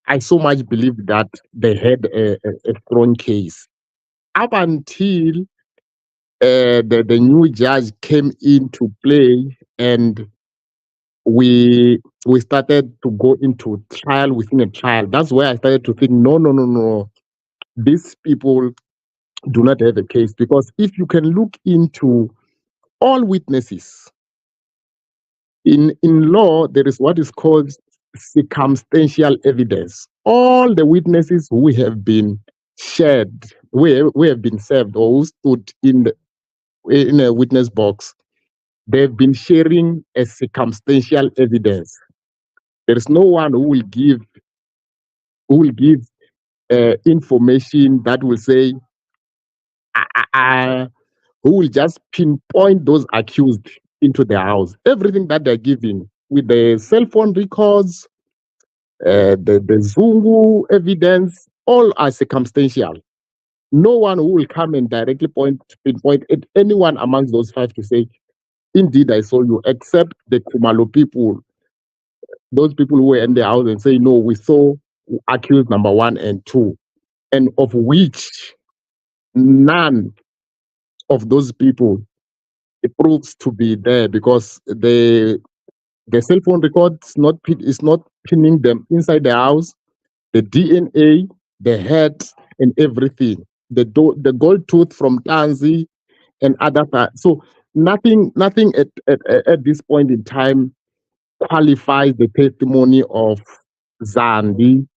I so much believe that they had a strong case up until the new judge came into play, and we started to go into trial within a trial. That's where I started to think, no, these people do not have a case, because if you can look into all witnesses in law, there is what is called circumstantial evidence. All the witnesses who have been shared, we have been served, or who stood in a witness box, they've been sharing a circumstantial evidence. There is no one who will give information that will say who will just pinpoint those accused into their house. Everything that they're giving with the cell phone records, the Zungu evidence, all are circumstantial. No one who will come and directly pinpoint at anyone amongst those five to say, indeed, I saw you, except the Kumalo people, those people who were in the house and say, no, we saw accused number one and two, and of which none of those people it proves to be there, because the cell phone records is not pinning them inside the house, the DNA, the head, and everything, the gold tooth from Tanzi and other so nothing at this point in time qualifies the testimony of Zandi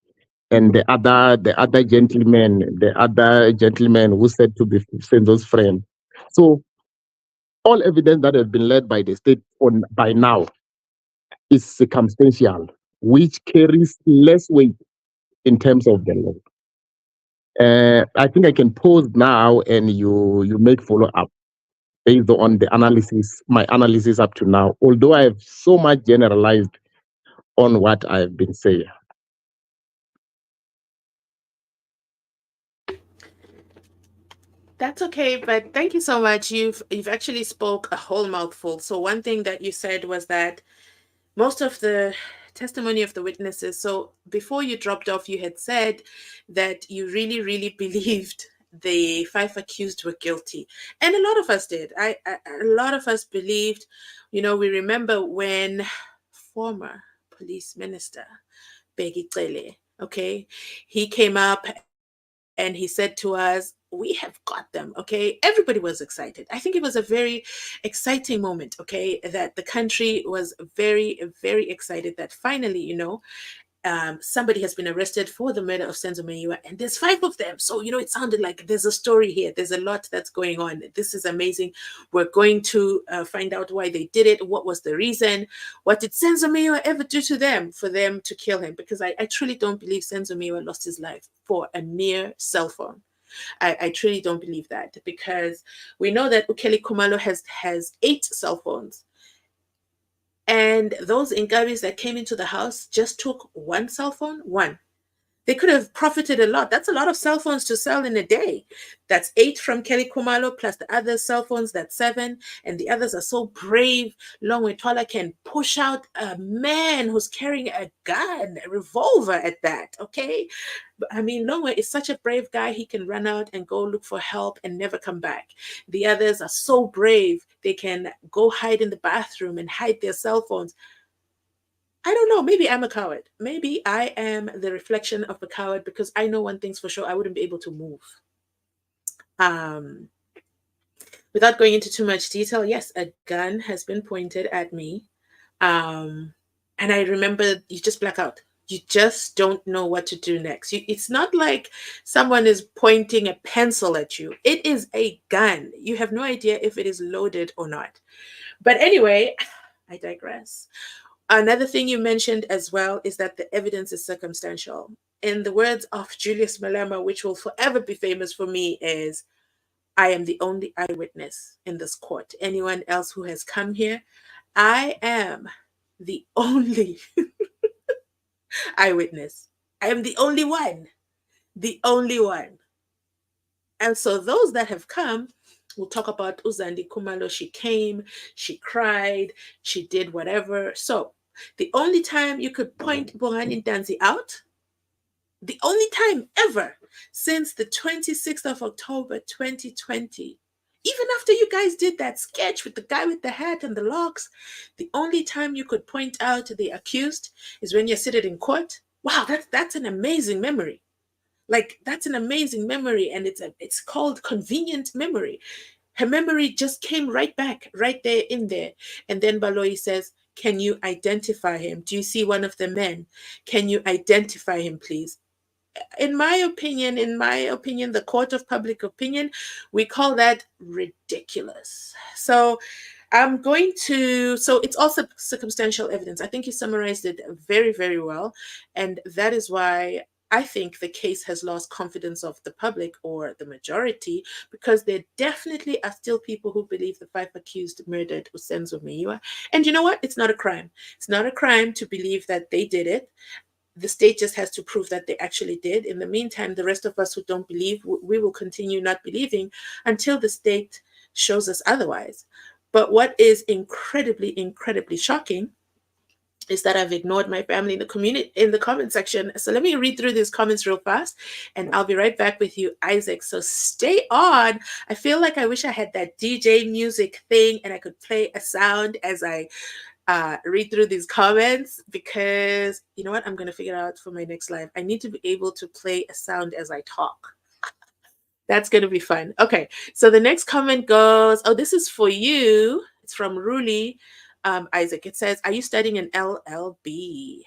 and the other gentleman who said to be Senzo's friend. So all evidence that has been led by the state on by now is circumstantial, which carries less weight in terms of the law. I think I can pause now, and you make follow up based on the analysis, my analysis up to now. Although I have so much generalized on what I've been saying. That's okay, but thank you so much. You've actually spoke a whole mouthful. So one thing that you said was that most of the testimony of the witnesses. So before you dropped off, you had said that you really, really believed the 5 accused were guilty. And a lot of us did. A lot of us believed, we remember when former police minister, Bheki Cele, okay, he came up and he said to us, we have got them, okay? Everybody was excited. I think it was a very exciting moment, okay? That the country was very, very excited that finally, somebody has been arrested for the murder of Senzo Meyiwa, and there's 5 of them. So, it sounded like there's a story here. There's a lot that's going on. This is amazing. We're going to find out why they did it. What was the reason? What did Senzo Meyiwa ever do to them for them to kill him? Because I truly don't believe Senzo Meyiwa lost his life for a mere cell phone. I truly don't believe that, because we know that Ukeli Khumalo has 8 cell phones. And those Ingabis that came into the house just took 1 cell phone, 1. They could have profited a lot. That's a lot of cell phones to sell in a day. That's 8 from Kelly Khumalo plus the other cell phones, that's 7. And the others are so brave. Longwe Twala can push out a man who's carrying a gun, a revolver at that, okay? I mean, Longwe is such a brave guy. He can run out and go look for help and never come back. The others are so brave. They can go hide in the bathroom and hide their cell phones. I don't know. Maybe I'm a coward. Maybe I am the reflection of a coward, because I know one thing's for sure. I wouldn't be able to move. Without going into too much detail, yes, a gun has been pointed at me. And I remember you just black out. You just don't know what to do next. It's not like someone is pointing a pencil at you. It is a gun. You have no idea if it is loaded or not. But anyway, I digress. Another thing you mentioned as well is that the evidence is circumstantial. In the words of Julius Malema, which will forever be famous for me, is, I am the only eyewitness in this court. Anyone else who has come here, I am the only eyewitness. I am the only one. The only one. And so those that have come, we'll talk about Uzandi Khumalo. She came, she cried, she did whatever. So the only time you could point Bongani Danzi out, the only time ever since the 26th of October 2020, even after you guys did that sketch with the guy with the hat and the locks, the only time you could point out the accused is when you're seated in court. Wow, that's an amazing memory. Like, that's an amazing memory, and it's called convenient memory. Her memory just came right back, right there in there. And then Baloyi says, can you identify him? Do you see one of the men? Can you identify him, please? In my opinion, the court of public opinion, we call that ridiculous. So it's also circumstantial evidence. I think you summarized it very, very well. And that is why I think the case has lost confidence of the public or the majority, because there definitely are still people who believe the 5 accused murdered Senzo Meyiwa. And you know what? It's not a crime. It's not a crime to believe that they did it. The state just has to prove that they actually did. In the meantime, the rest of us who don't believe, we will continue not believing until the state shows us otherwise. But what is incredibly, incredibly shocking is that I've ignored my family in the community, in the comment section. So let me read through these comments real fast, and I'll be right back with you, Isaac. So stay on. I feel like I wish I had that DJ music thing and I could play a sound as I read through these comments, because you know what? I'm going to figure out for my next live. I need to be able to play a sound as I talk. That's going to be fun. Okay, so the next comment goes, oh, this is for you. It's from Ruli. Isaac, it says, are you studying an LLB?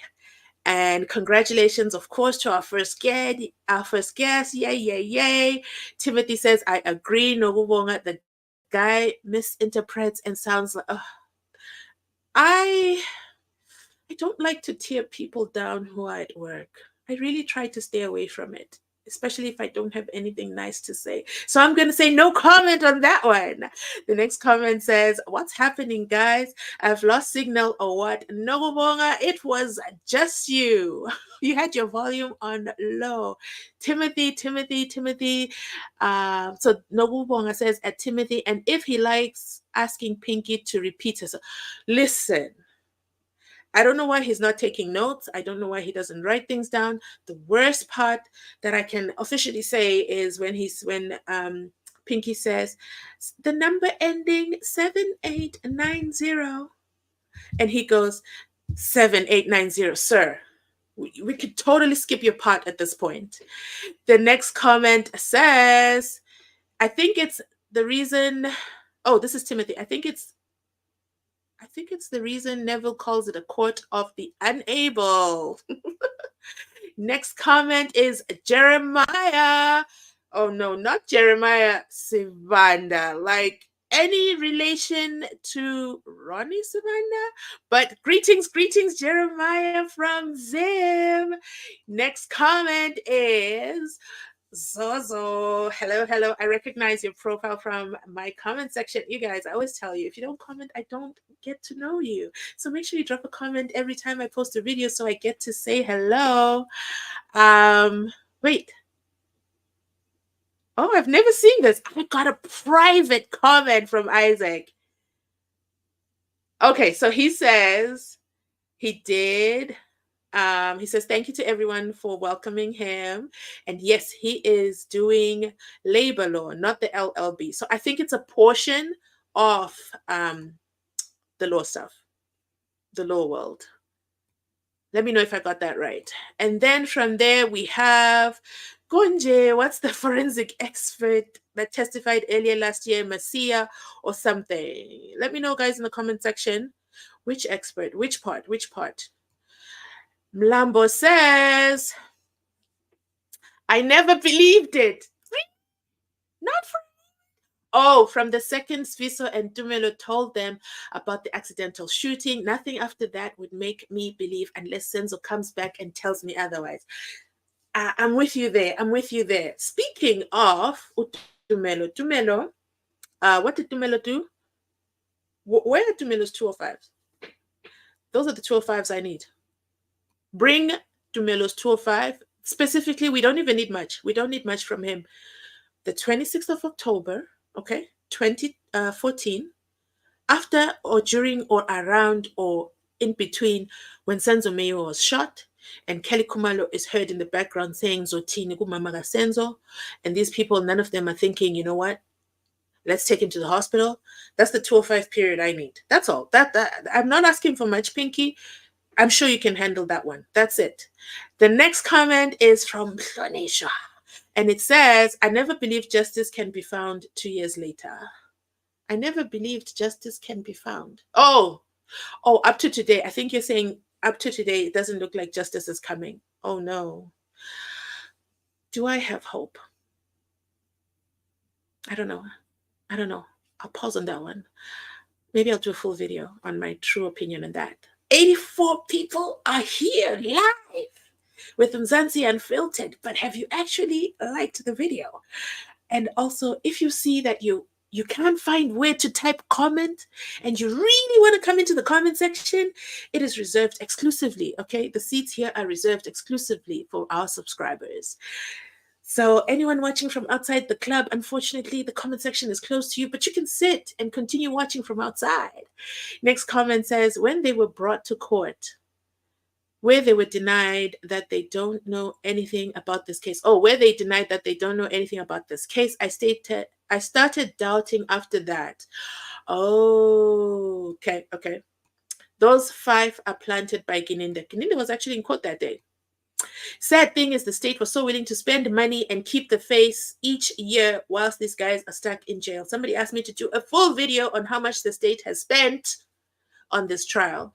And congratulations, of course, to our first guest. Yay, yay, yay. Timothy says, I agree. Nobubonga, the guy misinterprets and sounds like, I don't like to tear people down who are at work. I really try to stay away from it, especially if I don't have anything nice to say. So I'm going to say no comment on that one. The next comment says, what's happening, guys? I've lost signal or what? No, Bonga, it was just you. You had your volume on low. Timothy. So Nobu Bonga says at Timothy, and if he likes asking Pinky to repeat herself. Listen, I don't know why he's not taking notes. I don't know why he doesn't write things down. The worst part that I can officially say is when Pinky says the number ending 7890, and he goes 7890, sir. We could totally skip your part at this point. The next comment says, I think it's the reason. Oh, this is Timothy. I think it's the reason Neville calls it a court of the unable. Next comment is Jeremiah. Oh no, not Jeremiah Sivanda. Like any relation to Ronnie Sivanda? But greetings, Jeremiah from Zim. Next comment is Zozo. Hello. I recognize your profile from my comment section. You guys, I always tell you, if you don't comment, I don't get to know you. So make sure you drop a comment every time I post a video so I get to say hello. Wait. Oh, I've never seen this. I got a private comment from Isaac. Okay, so he says he did. He says, thank you to everyone for welcoming him. And yes, he is doing labor law, not the LLB. So I think it's a portion of the law stuff, the law world. Let me know if I got that right. And then from there, we have Gonje. What's the forensic expert that testified earlier last year, Masia or something? Let me know, guys, in the comment section. Which expert? Which part? Mlambo says, I never believed it. Not from from the second Sviso and Dumelo told them about the accidental shooting. Nothing after that would make me believe unless Senzo comes back and tells me otherwise. I'm with you there. Speaking of Dumelo, what did Dumelo do? Where are Dumelo's 205s? Those are the 205s I need. Bring Dumelo's 205. Specifically, we don't even need much. We don't need much from him. The 26th of October, 2014, after or during or around or in between when Senzo Meyiwa was shot, and Kelly Kumalo is heard in the background saying Zotini kumama ka Senzo, and these people, none of them are thinking, you know what? Let's take him to the hospital. That's the 205 period I need. That's all. That I'm not asking for much, Pinky. I'm sure you can handle that one. That's it. The next comment is from Flonisha. And it says, I never believed justice can be found 2 years later. I never believed justice can be found. Oh, up to today. I think you're saying up to today, it doesn't look like justice is coming. Oh, no. Do I have hope? I don't know. I'll pause on that one. Maybe I'll do a full video on my true opinion on that. 84 people are here live with Mzansi Unfiltered, but have you actually liked the video? And also, if you see that you can't find where to type comment and you really want to come into the comment section, it is reserved exclusively, okay? The seats here are reserved exclusively for our subscribers. So anyone watching from outside the club, unfortunately, the comment section is closed to you, but you can sit and continue watching from outside. Next comment says, when they were brought to court, where they were denied that they don't know anything about this case. Where they denied that they don't know anything about this case, I started doubting after that. Okay. Those 5 are planted by Gininda. Gininda was actually in court that day. Sad thing is the state was so willing to spend money and keep the face each year whilst these guys are stuck in jail. Somebody asked me to do a full video on how much the state has spent on this trial.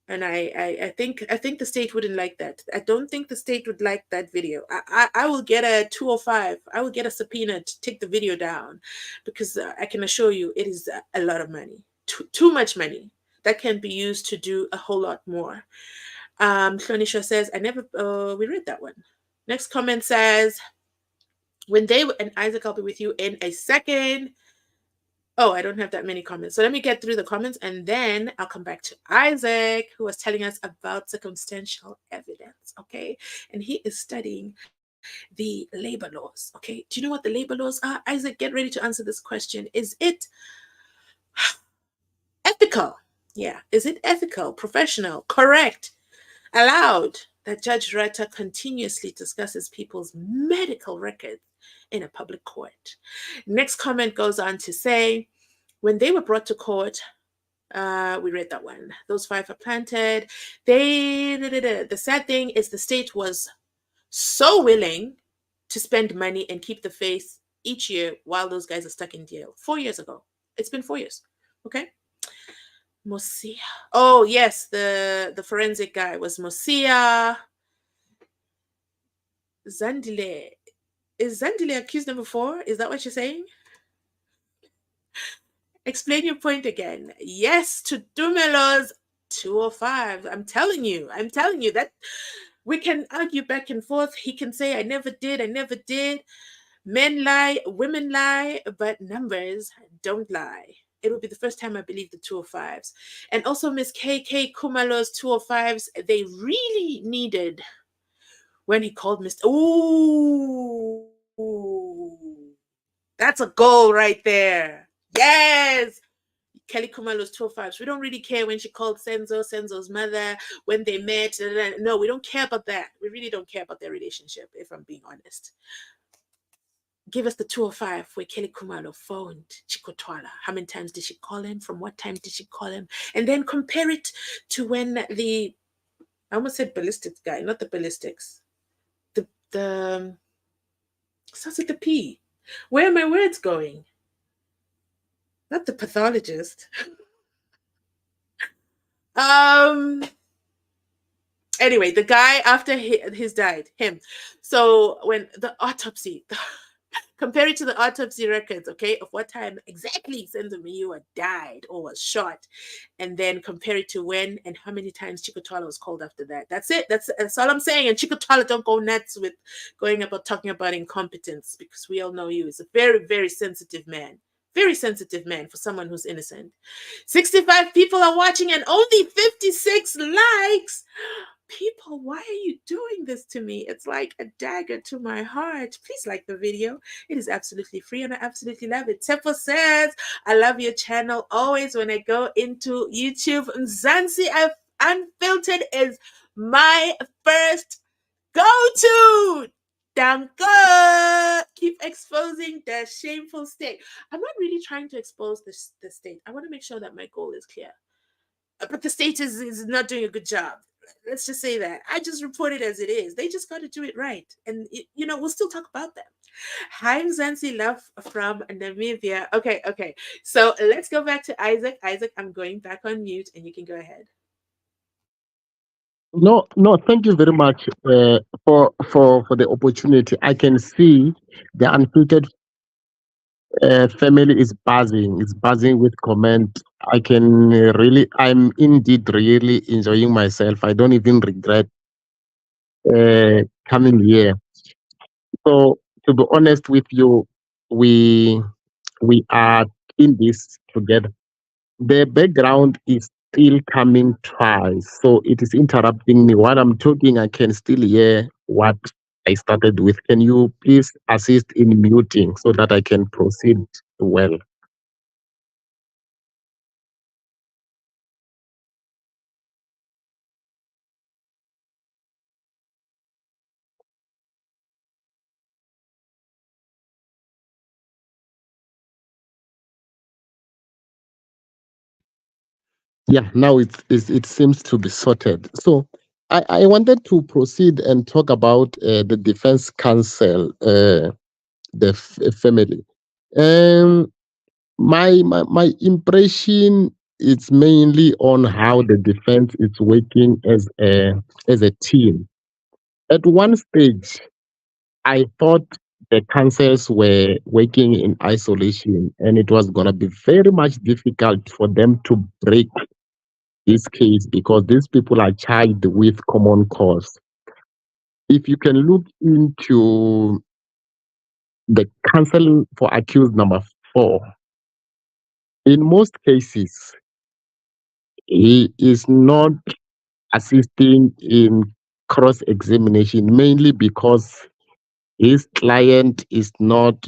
And I think the state wouldn't like that. I don't think the state would like that video. I will get a 205. I will get a subpoena to take the video down, because I can assure you it is a lot of money. Too much money that can be used to do a whole lot more. Flonisha says, I never, we read that one. Next comment says, when they, and Isaac, I'll be with you in a second. I don't have that many comments. So let me get through the comments and then I'll come back to Isaac, who was telling us about circumstantial evidence, okay? And he is studying the labor laws, okay? Do you know what the labor laws are? Isaac, get ready to answer this question. Is it ethical? Yeah. Is it ethical, professional, correct, allowed that Judge Rata continuously discusses people's medical records in a public court? Next comment goes on to say, when they were brought to court, we read that one. Those 5 are planted. The sad thing is the state was so willing to spend money and keep the faith each year while those guys are stuck in jail. 4 years ago. It's been 4 years. Okay. Mosia. Oh yes, the forensic guy was Mosia. Zandile. Is Zandile accused number 4? Is that what you're saying? Explain your point again. Yes to Dumelo's 205. I'm telling you that we can argue back and forth. He can say, I never did. Men lie, women lie, but numbers don't lie. It will be the first time I believe the 205s. And also Miss KK Kumalo's 205s, they really needed when he called Mr. Ooh, that's a goal right there. Yes. Kelly Kumalo's 205s. We don't really care when she called Senzo's mother, when they met. No, we don't care about that. We really don't care about their relationship, if I'm being honest. Give us the 205 where Kelly Kumalo phoned Chico Twala. How many times did she call him? From what time did she call him? And then compare it to when I almost said ballistics guy, not the ballistics. The starts with the P. Where are my words going? Not the pathologist. Anyway, the guy after his died, him. So when the autopsy, compare it to the autopsy records, okay, of what time exactly Senzo Meyiwa died or was shot, and then compare it to when and how many times Chico Twala was called after that. That's it. That's all I'm saying. And Chico Twala, don't go nuts with talking about incompetence, because we all know you is a very, very sensitive man. Very sensitive man for someone who's innocent. 65 people are watching and only 56 likes. People, why are you doing this to me? It's like a dagger to my heart. Please like the video. It is absolutely free and I absolutely love it. Tepo says, I love your channel always when I go into YouTube. Mzansi Unfiltered is my first go-to. Danke. Keep exposing the shameful state. I'm not really trying to expose the state. I want to make sure that my goal is clear. But the state is not doing a good job. Let's just say that. I just report it as it is. They just got to do it right. And, we'll still talk about them. Hi, Mzansi, love from Namibia. Okay. So let's go back to Isaac. Isaac, I'm going back on mute and you can go ahead. No, thank you very much for the opportunity. I can see the Unfiltered family is buzzing. It's buzzing with comment. I'm indeed really enjoying myself. I don't even regret coming here. So to be honest with you, we are in this together. The background is still coming twice, so it is interrupting me. While I'm talking, I can still hear what I started with. Can you please assist in muting so that I can proceed well? Yeah, now it seems to be sorted. So I wanted to proceed and talk about the defense counsel, family. My impression is mainly on how the defense is working as a team. At one stage, I thought the counsels were working in isolation, and it was gonna be very much difficult for them to break this case because these people are charged with common cause. If you can look into the counsel for accused number 4, in most cases, he is not assisting in cross examination, mainly because his client is not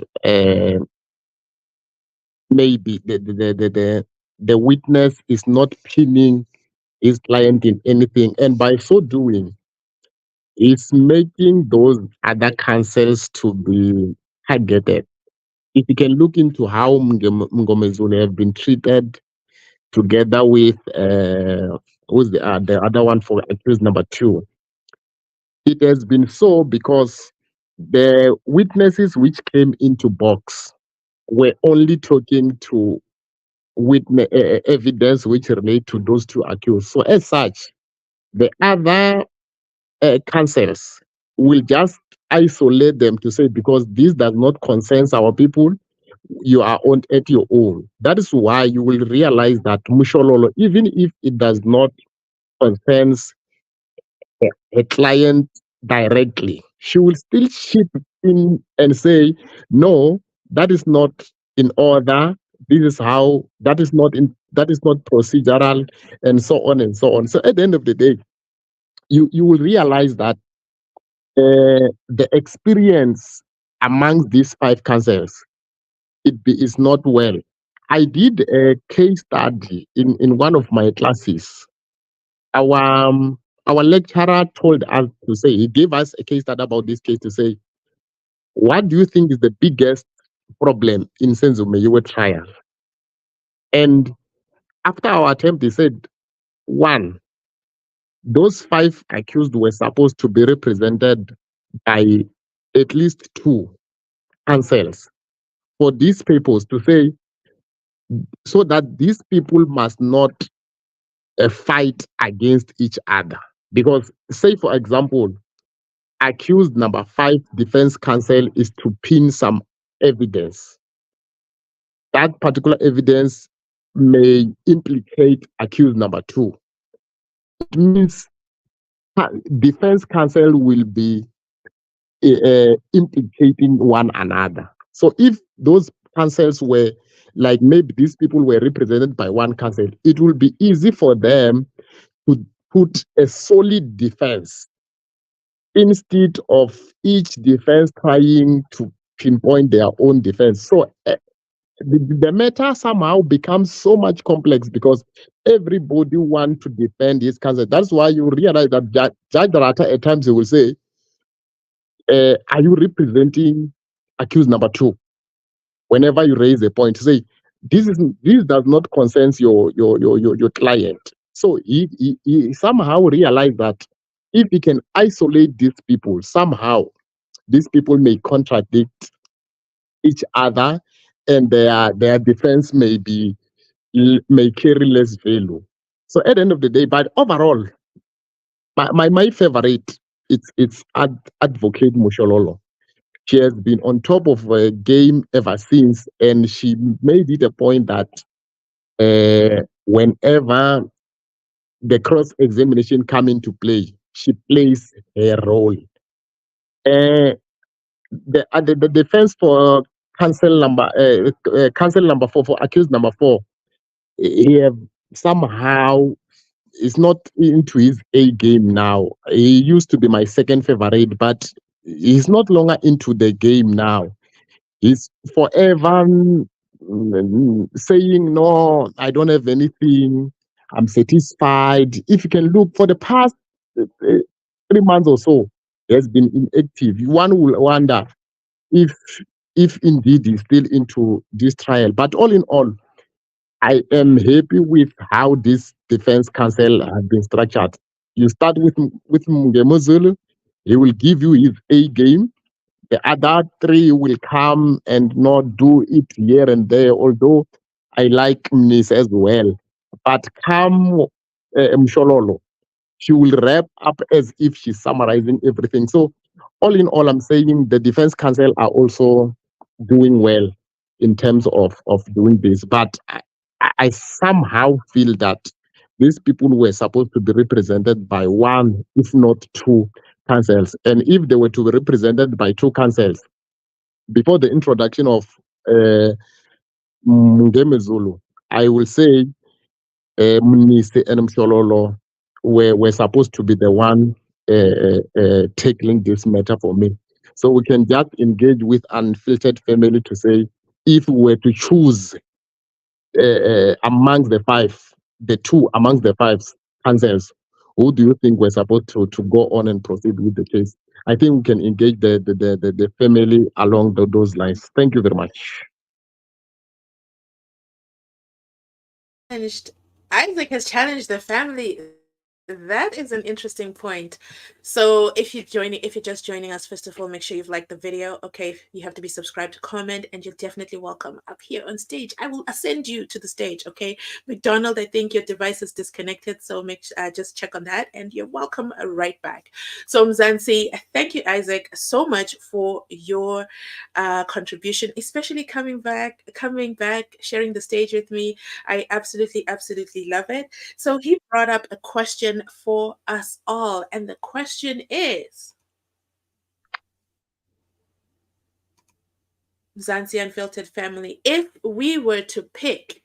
maybe the the witness is not pinning his client in anything, and by so doing, is making those other counsels to be targeted. If you can look into how Mngomezulu have been treated together with who's the other one for accused number 2, it has been so because the witnesses which came into box were only talking to witness evidence which relate to those 2 accused. So as such, the other counsels will just isolate them to say, because this does not concern our people, you are on at your own. That is why you will realize that Mushololo, even if it does not concerns a client directly, she will still chip in and say, no, that is not in order. This is how, that is not procedural, and so on and so on. So at the end of the day, you will realize that the experience amongst these 5 councils is not well. I did a case study in one of my classes. Our lecturer told us to say, he gave us a case study about this case to say, what do you think is the biggest problem in Senzo Meyiwa trial? And after our attempt, he said, 1, those 5 accused were supposed to be represented by at least 2 counsels for these papers to say, so that these people must not fight against each other. Because, say, for example, accused number 5 defense counsel is to pin some evidence. That particular evidence may implicate accused number 2. It means defense counsel will be implicating one another. So if those counsels were like, maybe these people were represented by one counsel, it will be easy for them to put a solid defense instead of each defense trying to pinpoint their own defense. So the matter somehow becomes so much complex because everybody wants to defend his counsel. That's why you realize that Judge Rata at times he will say, are you representing accused number 2? Whenever you raise a point, say this does not concern your client. So he somehow realized that if he can isolate these people, somehow these people may contradict each other, and their defense may carry less value. So at the end of the day, but overall, my favorite it's Advocate Mushololo. She has been on top of a game ever since, and she made it a point that whenever the cross-examination come into play, she plays her role. The defense for counsel number 4, for accused number 4, he have somehow is not into his A game now. He used to be my second favorite, but he's not longer into the game now. He's forever saying, no, I don't have anything. I'm satisfied. If you can look for the past 3 months or so, he has been inactive. One will wonder if indeed he's still into this trial. But all in all, I am happy with how this defense counsel has been structured. You start with Mngemozulu, he will give you his A game. The other 3 will come and not do it here and there, although I like Mnis as well. But come Mshololo, she will wrap up as if she's summarizing everything. So all in all, I'm saying the defense counsel are also doing well in terms of doing this. But I somehow feel that these people were supposed to be represented by 1, if not 2 counsels. And if they were to be represented by 2 counsels, before the introduction of Mngemezulu, I will say Mnisi and Mshololo were supposed to be the one tackling this matter for me. So we can just engage with unfiltered family to say, if we were to choose amongst the two amongst the five counsels, who do you think were supposed to go on and proceed with the case? I think we can engage the family along those lines. Thank you very much. Isaac has challenged the family. That is an interesting point. So if you're just joining us, first of all, make sure you've liked the video. Okay, you have to be subscribed, comment, and you're definitely welcome up here on stage. I will ascend you to the stage. Okay, McDonald, I think your device is disconnected, so just check on that, and you're welcome right back. So Mzansi, thank you, Isaac, so much for your contribution, especially coming back, sharing the stage with me. I absolutely love it. So he brought up a question for us all, and the question is, Zanzi Unfiltered family, if we were to pick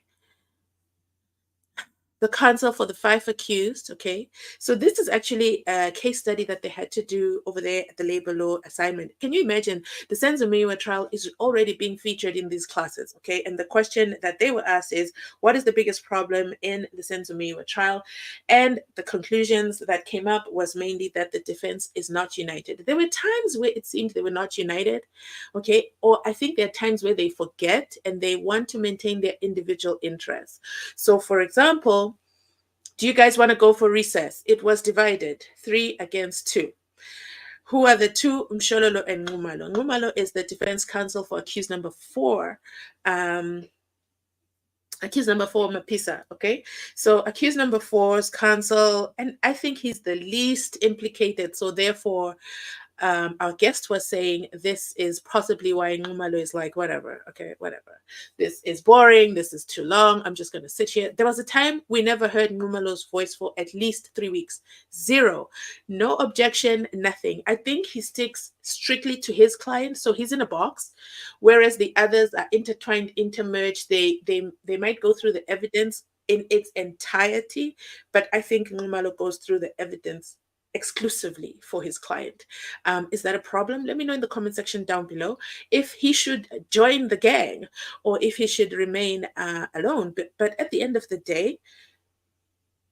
the counsel for the 5 accused, okay? So this is actually a case study that they had to do over there at the labor law assignment. Can you imagine? The Senzo Meyiwa trial is already being featured in these classes, okay? And the question that they were asked is, what is the biggest problem in the Senzo Meyiwa trial? And the conclusions that came up was mainly that the defense is not united. There were times where it seemed they were not united, okay? Or I think there are times where they forget and they want to maintain their individual interests. So for example, do you guys want to go for recess? It was divided 3 against 2. Who are the two? Mshololo and Ngumalo. Ngumalo is the defense counsel for accused number 4. Accused number 4, Mapisa, okay? So accused number 4's counsel, and I think he's the least implicated. So therefore, our guest was saying this is possibly why Ngumalo is like, whatever, okay, whatever. This is boring. This is too long. I'm just going to sit here. There was a time we never heard Ngumalo's voice for at least 3 weeks. 0. No objection, nothing. I think he sticks strictly to his client. So he's in a box, whereas the others are intertwined, intermerged. They might go through the evidence in its entirety, but I think Ngumalo goes through the evidence exclusively for his client. Is that a problem? Let me know in the comment section down below if he should join the gang or if he should remain alone. But at the end of the day,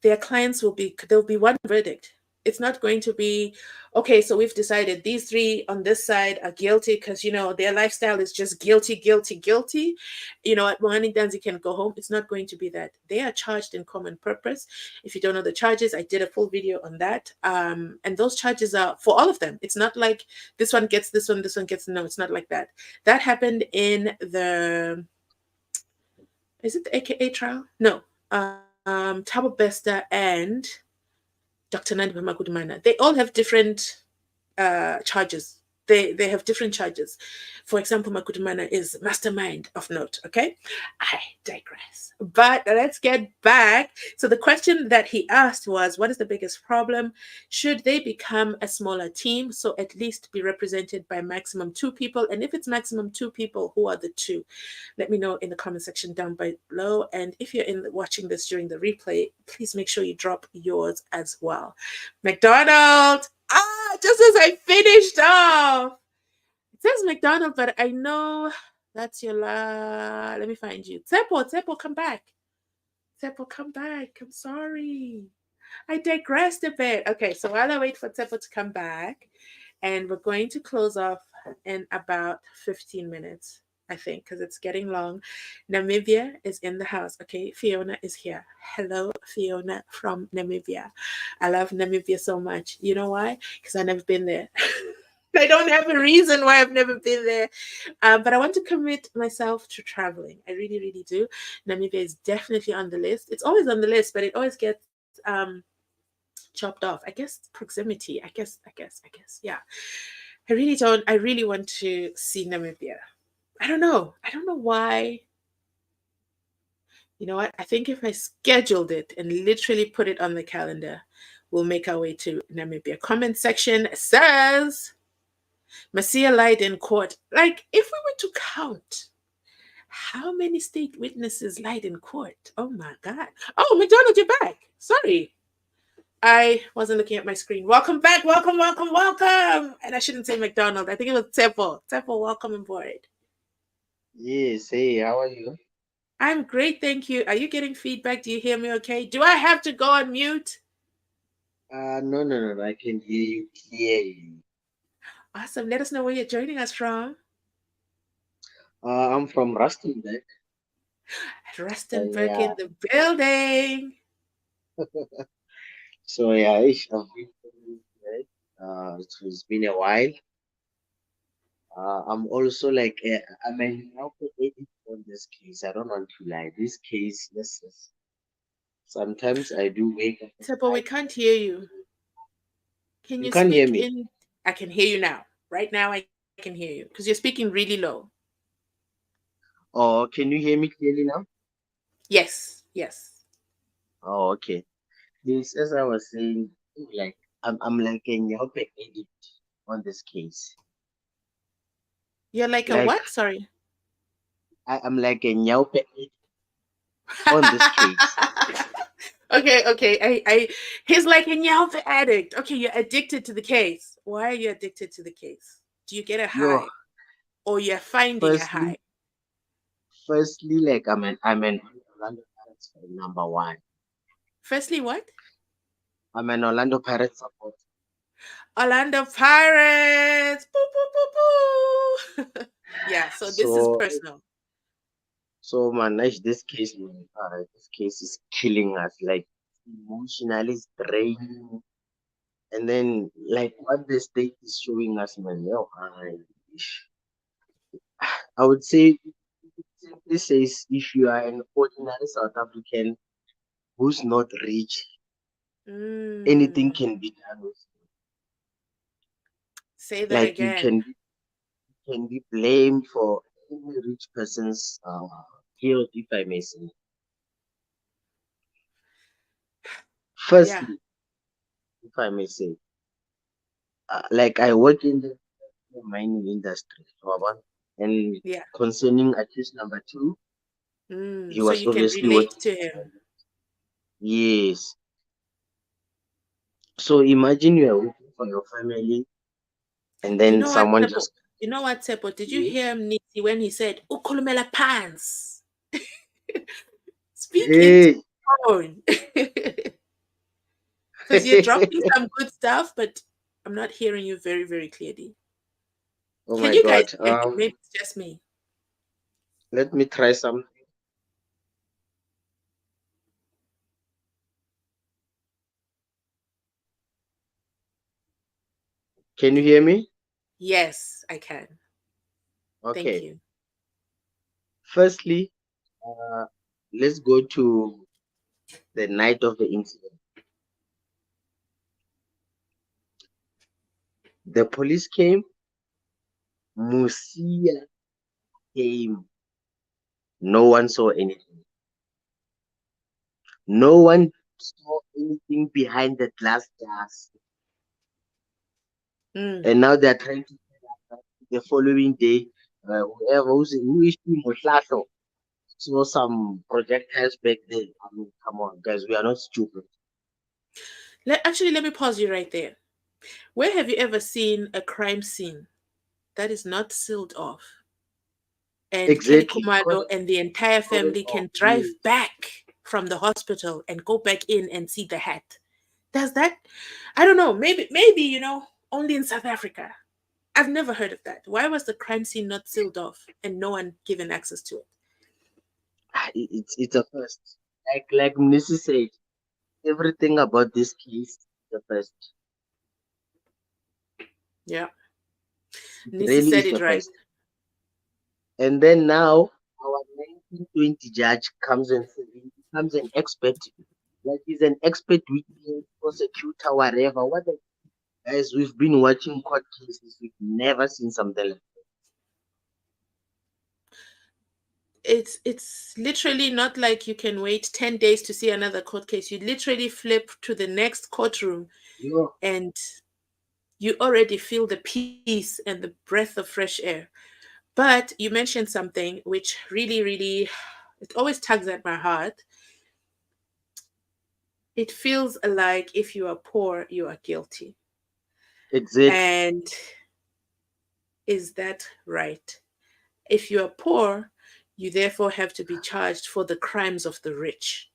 their clients there'll be one verdict. It's not going to be, okay, so we've decided these 3 on this side are guilty because, their lifestyle is just guilty. At Mohaning Danzi can go home. It's not going to be that. They are charged in common purpose. If you don't know the charges, I did a full video on that. And those charges are for all of them. It's not like this one gets this one gets, no, it's not like that. That happened in is it the AKA trial? No. Thabo Bester and Dr. Nandi Makudumana. They all have different charges. They have different charges. For example, Makudumana is mastermind of note, okay? I digress. But let's get back. So the question that he asked was, what is the biggest problem? Should they become a smaller team? So at least be represented by maximum 2 people. And if it's maximum 2 people, who are the 2? Let me know in the comment section down below. And if you're watching this during the replay, please make sure you drop yours as well. McDonald! Just as I finished off. It says McDonald, but I know that's your let me find you. Tsepo, come back. Tsepo, come back. I'm sorry. I digressed a bit. Okay, so while I wait for Tsepo to come back, and we're going to close off in about 15 minutes, I think, because it's getting long. Namibia is in the house. Okay, Fiona is here. Hello, Fiona from Namibia. I love Namibia so much. You know why? Because I've never been there. I don't have a reason why I've never been there. But I want to commit myself to traveling. I really do. Namibia is definitely on the list. It's always on the list, but it always gets chopped off. I guess proximity. I guess. Yeah. I really want to see Namibia. I don't know why. You know what? I think if I scheduled it and literally put it on the calendar, we'll make our way to Namibia. Comment section says, Masia lied in court. Like, if we were to count how many state witnesses lied in court. Oh my God. Oh, McDonald, you're back. Sorry. I wasn't looking at my screen. Welcome back. Welcome. And I shouldn't say McDonald. I think it was Tepo. Tepo, welcome aboard. Yes, hey, how are you? I'm great, thank you. Are you getting feedback? Do you hear me okay? Do I have to go on mute? No. I can hear you clearly. Awesome. Let us know where you're joining us from. I'm from Rustenburg. Rustenburg in Yeah. the building. So yeah, I've been right. It has been a while. I'm also like I'm an edit on this case. I don't want to lie. This case, yes. Sometimes I do wake up at Tepo, we night. can't hear you. Can You you can't hear speak me. in? I can hear you now. Right now, I can hear you because you're speaking really low. Oh, can you hear me clearly now? Yes, yes. Oh, okay. Yes, as I was saying, like I'm like a Nyope edit on this case. You're like a Like what? Sorry. I'm like a Nyope edit on this case. Okay. He's like a Yelp addict. Okay, you're addicted to the case. Why are you addicted to the case? Do you get a Yo, high, or you're finding a firstly, high? like I'm an Orlando Pirates fan, number one. Firstly, what? I'm an Orlando Pirates supporter. Orlando Pirates. Boo, boo, boo, boo. Yeah, so this is So personal. man, this case is killing us, like emotionally it's draining. And then like what the state is showing us, man, I would say simply says if you are an ordinary South African who's not rich, anything Mm, can be done with you. say that Like you again. can be blamed for any rich person's guilt, if I may say. Yeah, Firstly, if I may say, like I work in the mining industry, Wabon, and yeah. concerning accused number two, he So was you can obviously relate working. to him. Yes. So imagine you are working for your family, and You then know what, someone Tepo? just You know what, Tepo? Did you hear Nisi when he said "Ukulumela pants"? Speak into hey, tone. Because you're dropping some good stuff, but I'm not hearing you very, very clearly. oh Can my you guys God. hear me? Maybe it's just me. Let me try some. Can you hear me? Yes, I can. Thank Okay. you. Firstly, uh, let's go to the night of the incident. The police came, Musia came. No one saw anything. No one saw anything behind the glass jars. Mm. And now they're trying to the following day, who is Mohlaso saw some projectiles back there. I mean, come on, guys, we are not stupid. Actually, let me pause you right there. Where have you ever seen a crime scene that is not sealed off? And Kelly Exactly, because Kumalo and the entire cordon family off. can drive back from the hospital and go back in and see the hat. Does that? I don't know. Maybe only in South Africa. I've never heard of that. Why was the crime scene not sealed off and no one given access to it? It's a first. Like Mrs. said, everything about this case is the first. Yeah, It Nisi really said is it the right. first. And then now our 1920 judge comes and says he becomes an expert. Like he's an expert witness, prosecutor, whatever. What the guys, we've been watching court cases, we've never seen something like It's literally not like you can wait 10 days to see another court case. You literally flip to the next courtroom you. and you already feel the peace and the breath of fresh air. But you mentioned something which really, really, it always tugs at my heart. It feels like if you are poor, you are guilty. Exactly. And is that right? If you are poor, you therefore have to be charged for the crimes of the rich.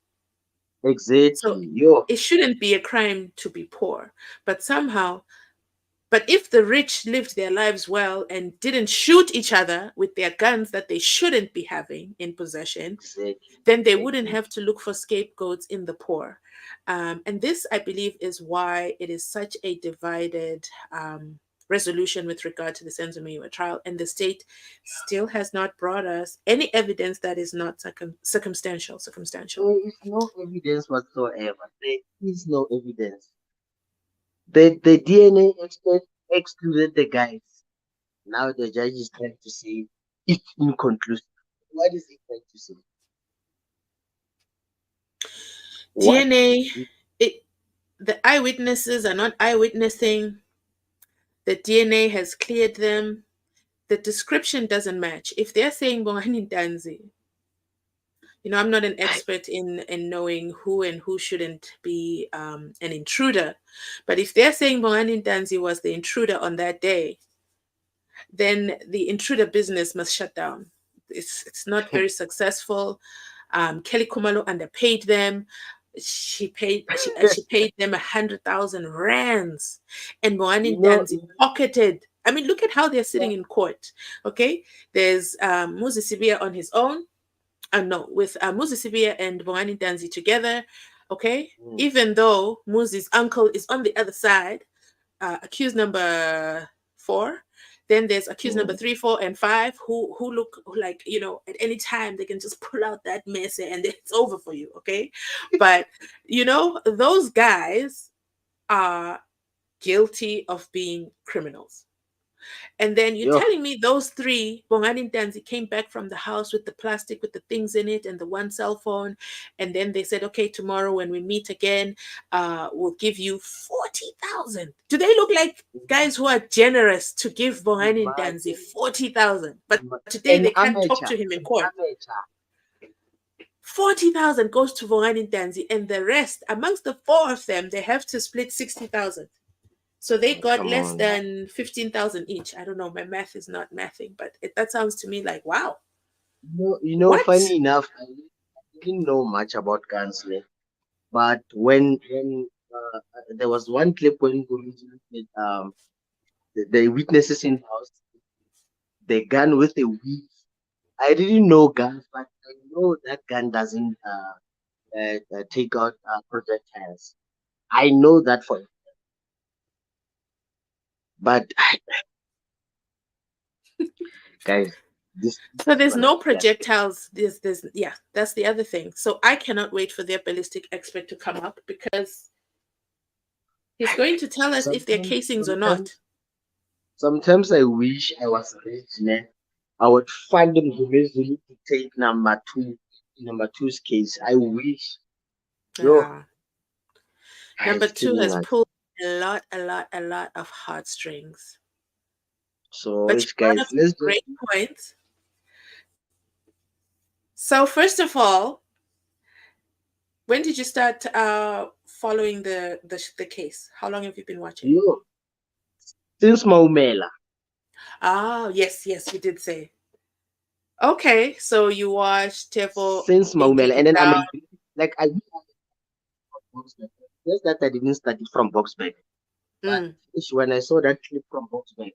Exactly. So Yo. it shouldn't be a crime to be poor, but somehow, but if the rich lived their lives well and didn't shoot each other with their guns that they shouldn't be having in possession, Exactly. then they wouldn't have to look for scapegoats in the poor. And this, I believe, is why it is such a divided resolution with regard to the Senzo Meyiwa trial. And the state still has not brought us any evidence that is not circumstantial. There is no evidence whatsoever. There is no evidence. The DNA expert excluded the guys. Now the judge is trying to say it's inconclusive. What is he trying to say? DNA, the eyewitnesses are not eyewitnessing. The DNA has cleared them. The description doesn't match. If they're saying Bongani Danzi, I'm not an expert in knowing who and who shouldn't be an intruder. But if they're saying Bongani Danzi was the intruder on that day, then the intruder business must shut down. It's not very successful. Kelly Kumalo underpaid them. She paid them 100,000 rands, and Moanin Danzi pocketed. I mean, look at how they're sitting in court. Okay, there's Muzi Sibia on his own. With Muzi Sibia and Moanin Danzi together. Okay, even though Muzi's uncle is on the other side, accused number 4. Then there's accused number 3, 4, and 5 who look like, at any time they can just pull out that mess and it's over for you, okay? But, those guys are guilty of being criminals. And then you're telling me those 3, Bongani Danzi, came back from the house with the plastic, with the things in it, and the one cell phone. And then they said, okay, tomorrow when we meet again, we'll give you 40,000. Do they look like guys who are generous to give Bongani Danzi 40,000? But today they can't talk to him in court. 40,000 goes to Bongani Danzi, and the rest, amongst the 4 of them, they have to split 60,000. So they got less than 15,000 each. I don't know. My math is not mathing, but that sounds to me like, wow. Funny enough, I didn't know much about counseling. But when there was one clip when the witnesses in the house, the gun with the weed. I didn't know guns, but I know that gun doesn't take out projectiles. I know that for. But guys, so there's no projectiles. There's that's the other thing. So I cannot wait for their ballistic expert to come up, because he's going to tell us if they're casings or not. Sometimes I wish I was rich. I would find them to take number 2's case. I wish. Number 2 has pulled a lot of heartstrings. So, but guys, let's great points. So first of all, when did you start following the case? How long have you been watching? Since Maumela. Ah, yes, you did say. Okay, so you watched Tefo since Maumela, and then I'm like I just that I didn't study from Boxback. But when I saw that clip from Boxback,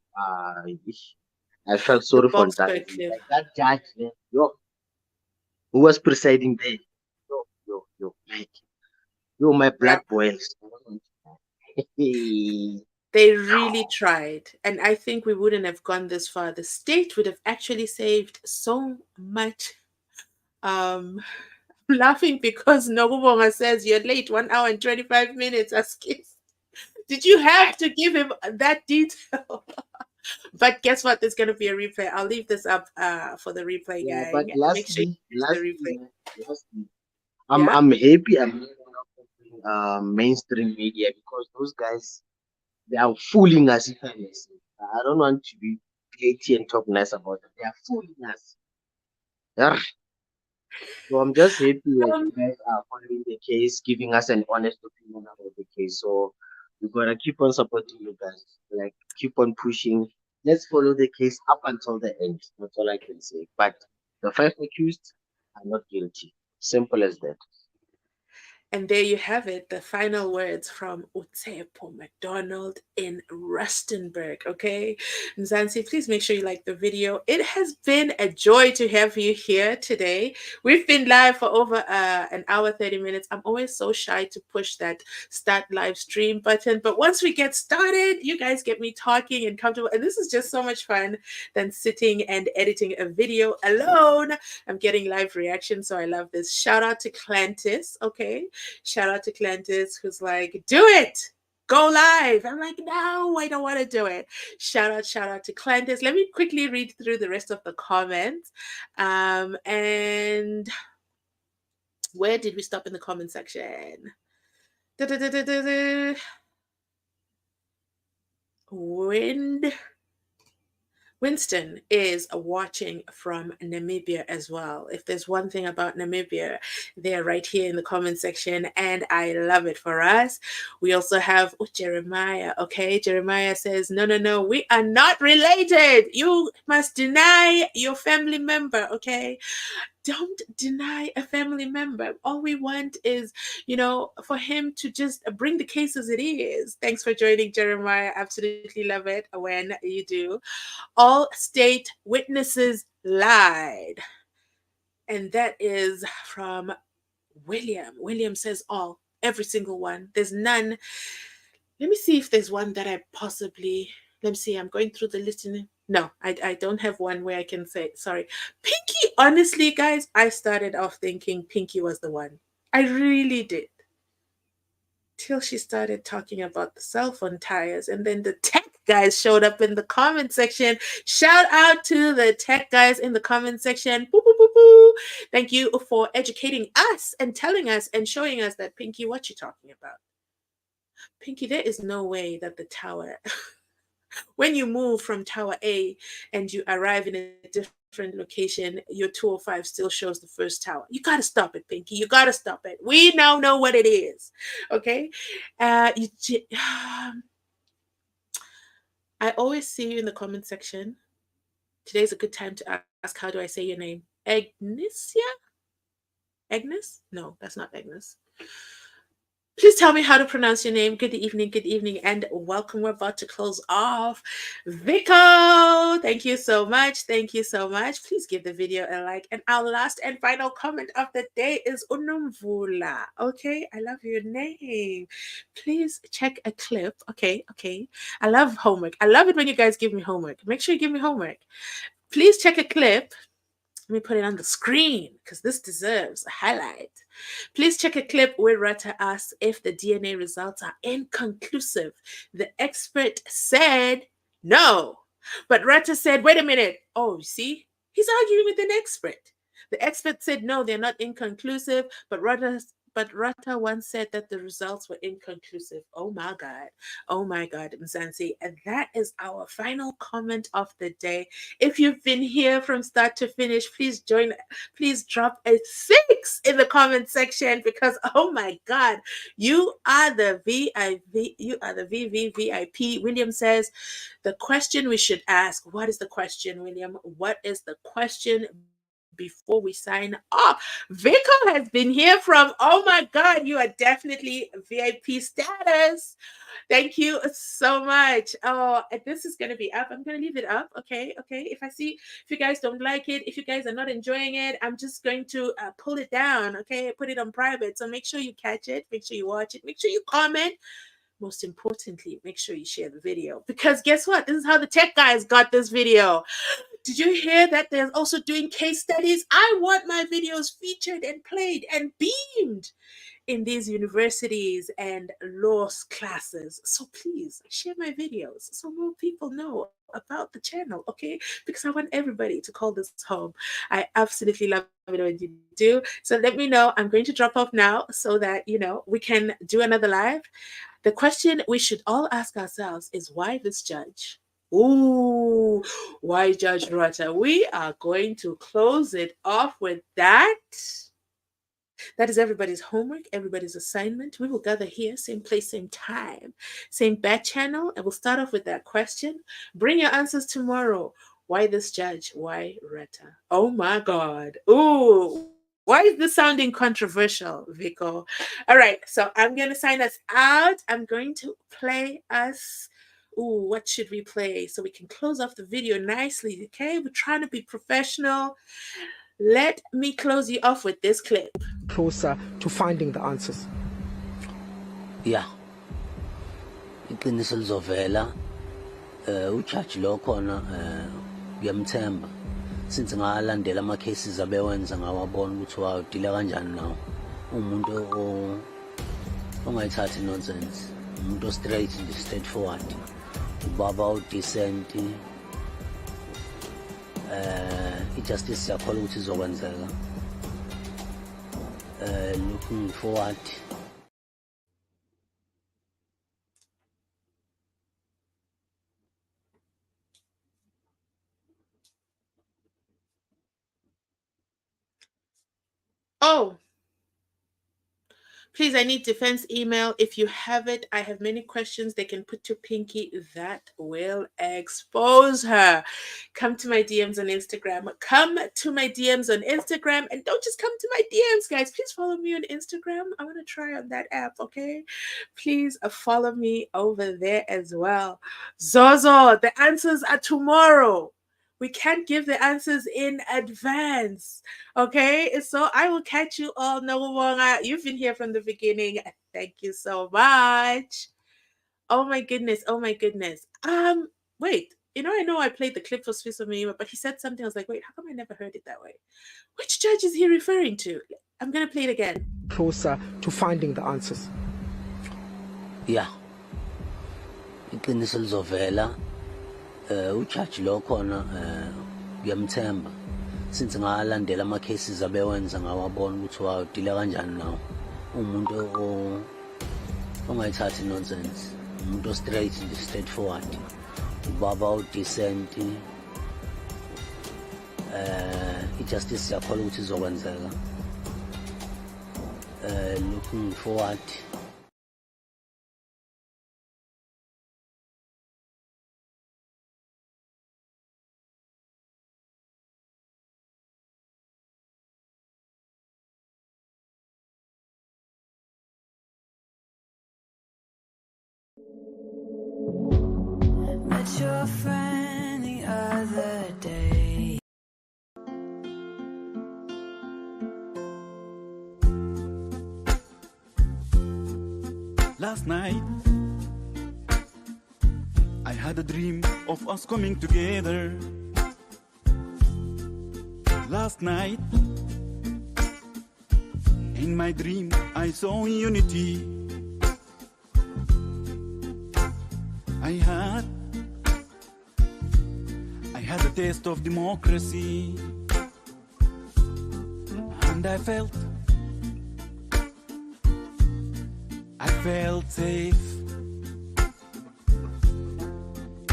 I felt sorry for that. Like that judge, who was presiding there. My blood boils. They really tried, and I think we wouldn't have gone this far. The state would have actually saved so much. I'm laughing because Nobubonga says you're late 1 hour and 25 minutes. Did you have to give him that detail? But guess what? There's going to be a replay. I'll leave this up for the replay, guys. But lastly, I'm happy I'm mainstream media, because those guys, they are fooling us. If I may say, I don't want to be petty and talk nice about it. They are fooling us. So I'm just happy that you guys are following the case, giving us an honest opinion about the case. So we gotta keep on supporting you guys. Like, keep on pushing. Let's follow the case up until the end. That's all I can say. But The 5 accused are not guilty. Simple as that. And there you have it, the final words from Utsepo McDonald in Rustenburg. Okay, Mzansi, please make sure you like the video. It has been a joy to have you here today. We've been live for over an hour, 30 minutes. I'm always so shy to push that start live stream button, but once we get started, you guys get me talking and comfortable. And this is just so much fun than sitting and editing a video alone. I'm getting live reactions, so I love this. Shout out to Clantis. Okay. Shout out to Clantis, who's like, do it, go live. I'm like, no, I don't want to do it. Shout out to Clantis. Let me quickly read through the rest of the comments. And where did we stop in the comment section? Winston is watching from Namibia as well. If there's one thing about Namibia, they're right here in the comment section, and I love it for us. We also have Jeremiah. Okay, Jeremiah says, no, we are not related. You must deny your family member. Okay, don't deny a family member. All we want is, for him to just bring the case as it is. Thanks for joining, Jeremiah. Absolutely love it when you do. All state witnesses lied. And that is from William. William says all, every single one. There's none. Let me see if there's one that let me see. I'm going through the list. No, I don't have one where I can say, sorry. Pinky, honestly, guys, I started off thinking Pinky was the one. I really did. Till she started talking about the cell phone tires, and then the tech guys showed up in the comment section. Shout out to the tech guys in the comment section. Boo, boo, boo, boo. Thank you for educating us and telling us and showing us that, Pinky, what you talking about. Pinky, there is no way that the tower, when you move from Tower A and you arrive in a different location, your 205 still shows the first tower. You got to stop it, Pinky. You got to stop it. We now know what it is. Okay? I always see you in the comment section. Today's a good time to ask, how do I say your name? Agnesia? Agnes? No, that's not Agnes. Please tell me how to pronounce your name. Good evening, and welcome. We're about to close off. Vico, thank you so much. Please give the video a like. And our last and final comment of the day is Unumvula. Okay, I love your name. Please check a clip. Okay. I love homework. I love it when you guys give me homework. Make sure you give me homework. Please check a clip. Let me put it on the screen because this deserves a highlight. Please check a clip where Rata asks if the DNA results are inconclusive. The expert said no. But Rata said, wait a minute. Oh, you see? He's arguing with an expert. The expert said no, they're not inconclusive, but Rata once said that the results were inconclusive. Oh my God, Mzansi. And that is our final comment of the day. If you've been here from start to finish, please drop a 6 in the comment section, because oh my God, you are the VIP. You are the VVVIP. William says, the question we should ask. What is the question, William? What is the question before we sign off? Vico has been here from, oh my God, you are definitely VIP status. Thank you so much. Oh, this is going to be up. I'm going to leave it up. Okay. If you guys don't like it, if you guys are not enjoying it, I'm just going to pull it down. Okay. Put it on private. So make sure you catch it. Make sure you watch it. Make sure you comment. Most importantly, make sure you share the video, because guess what? This is how the tech guys got this video. Did you hear that they're also doing case studies? I want my videos featured and played and beamed in these universities and law classes. So please share my videos so more people know about the channel, okay? Because I want everybody to call this home. I absolutely love it when you do. So let me know. I'm going to drop off now so that, we can do another live. The question we should all ask ourselves is, why this judge? Ooh, why Judge Rata? We are going to close it off with that. That is everybody's homework, everybody's assignment. We will gather here, same place, same time, same bat channel, and we'll start off with that question. Bring your answers tomorrow. Why this judge? Why Retta? Oh my God. Ooh. Why is this sounding controversial, Vico? All right, so I'm going to sign us out. I'm going to play us. Ooh, what should we play so we can close off the video nicely? Okay, we're trying to be professional. Let me close you off with this clip. Closer to finding the answers. Yeah. Iqiniso lizovela. Uchachi lo khona uyamthemba. Since ngalandela ama cases abewenza ngawabona ukuthi wawudila kanjani nawo. Umuntu ongayithathi nonsense. Umuntu straight and straightforward. Ubaba udecent. Ijustice yakholwa ukuthi izokwenzeka. Looking forward. Oh, please, I need defense email. If you have it, I have many questions. They can put to Pinky. That will expose her. Come to my DMs on Instagram. Come to my DMs on Instagram. And don't just come to my DMs, guys. Please follow me on Instagram. I want to try on that app, okay? Please follow me over there as well. Zozo, the answers are tomorrow. We can't give the answers in advance, okay? So I will catch you all. No, you've been here from the beginning. Thank you so much. Oh my goodness. Oh my goodness. Wait. I know I played the clip for Senzo Meyiwa, but he said something. I was like, wait, how come I never heard it that way? Which judge is he referring to? I'm gonna play it again. Closer to finding the answers. Yeah. Iqiniso lizovela. Uchachi lo khona uyamthemba. Since ngalandela ama cases abewenza ngawabona ukuthi wawudila kanjani nawo. Umuntu ongayithathi nonsense. Umuntu straight and straightforward. Ubaba udecent. Ijustice yakholwa ukuthi izokwenzeka. Looking forward. Met your friend the other day. Last night I had a dream of us coming together. Last night in my dream I saw unity. I had a taste of democracy, and I felt safe.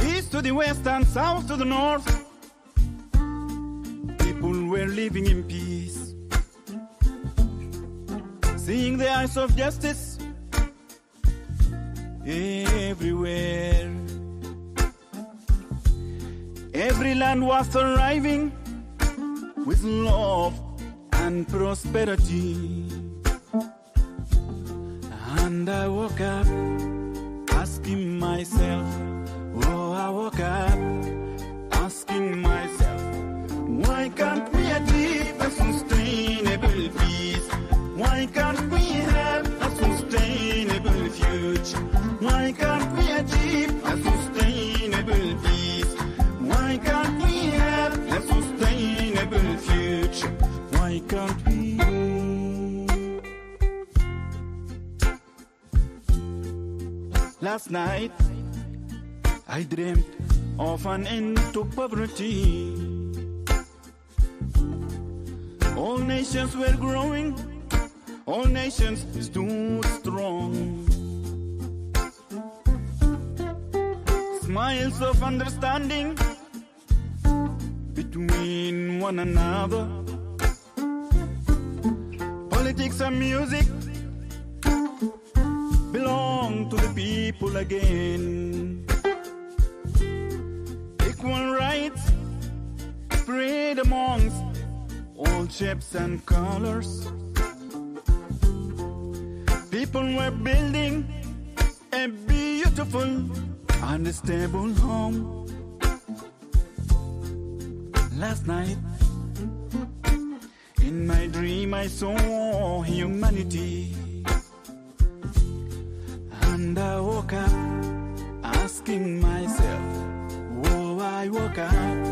East to the west and south to the north, people were living in peace, seeing the eyes of justice everywhere. Every land was thriving with love and prosperity. And I woke up asking myself, oh, I woke up asking myself, why can't we achieve a sustainable peace? Why can't we have a sustainable future? Why can't we achieve a sustainable peace? Why can't we have a sustainable future? Why can't we? Last night I dreamt of an end to poverty. All nations were growing, all nations stood strong. Smiles of understanding between one another. Politics and music belong to the people again. Equal rights spread amongst all shapes and colors. People were building a beautiful and stable home. Last night, in my dream, I saw humanity, and I woke up asking myself, oh, I woke up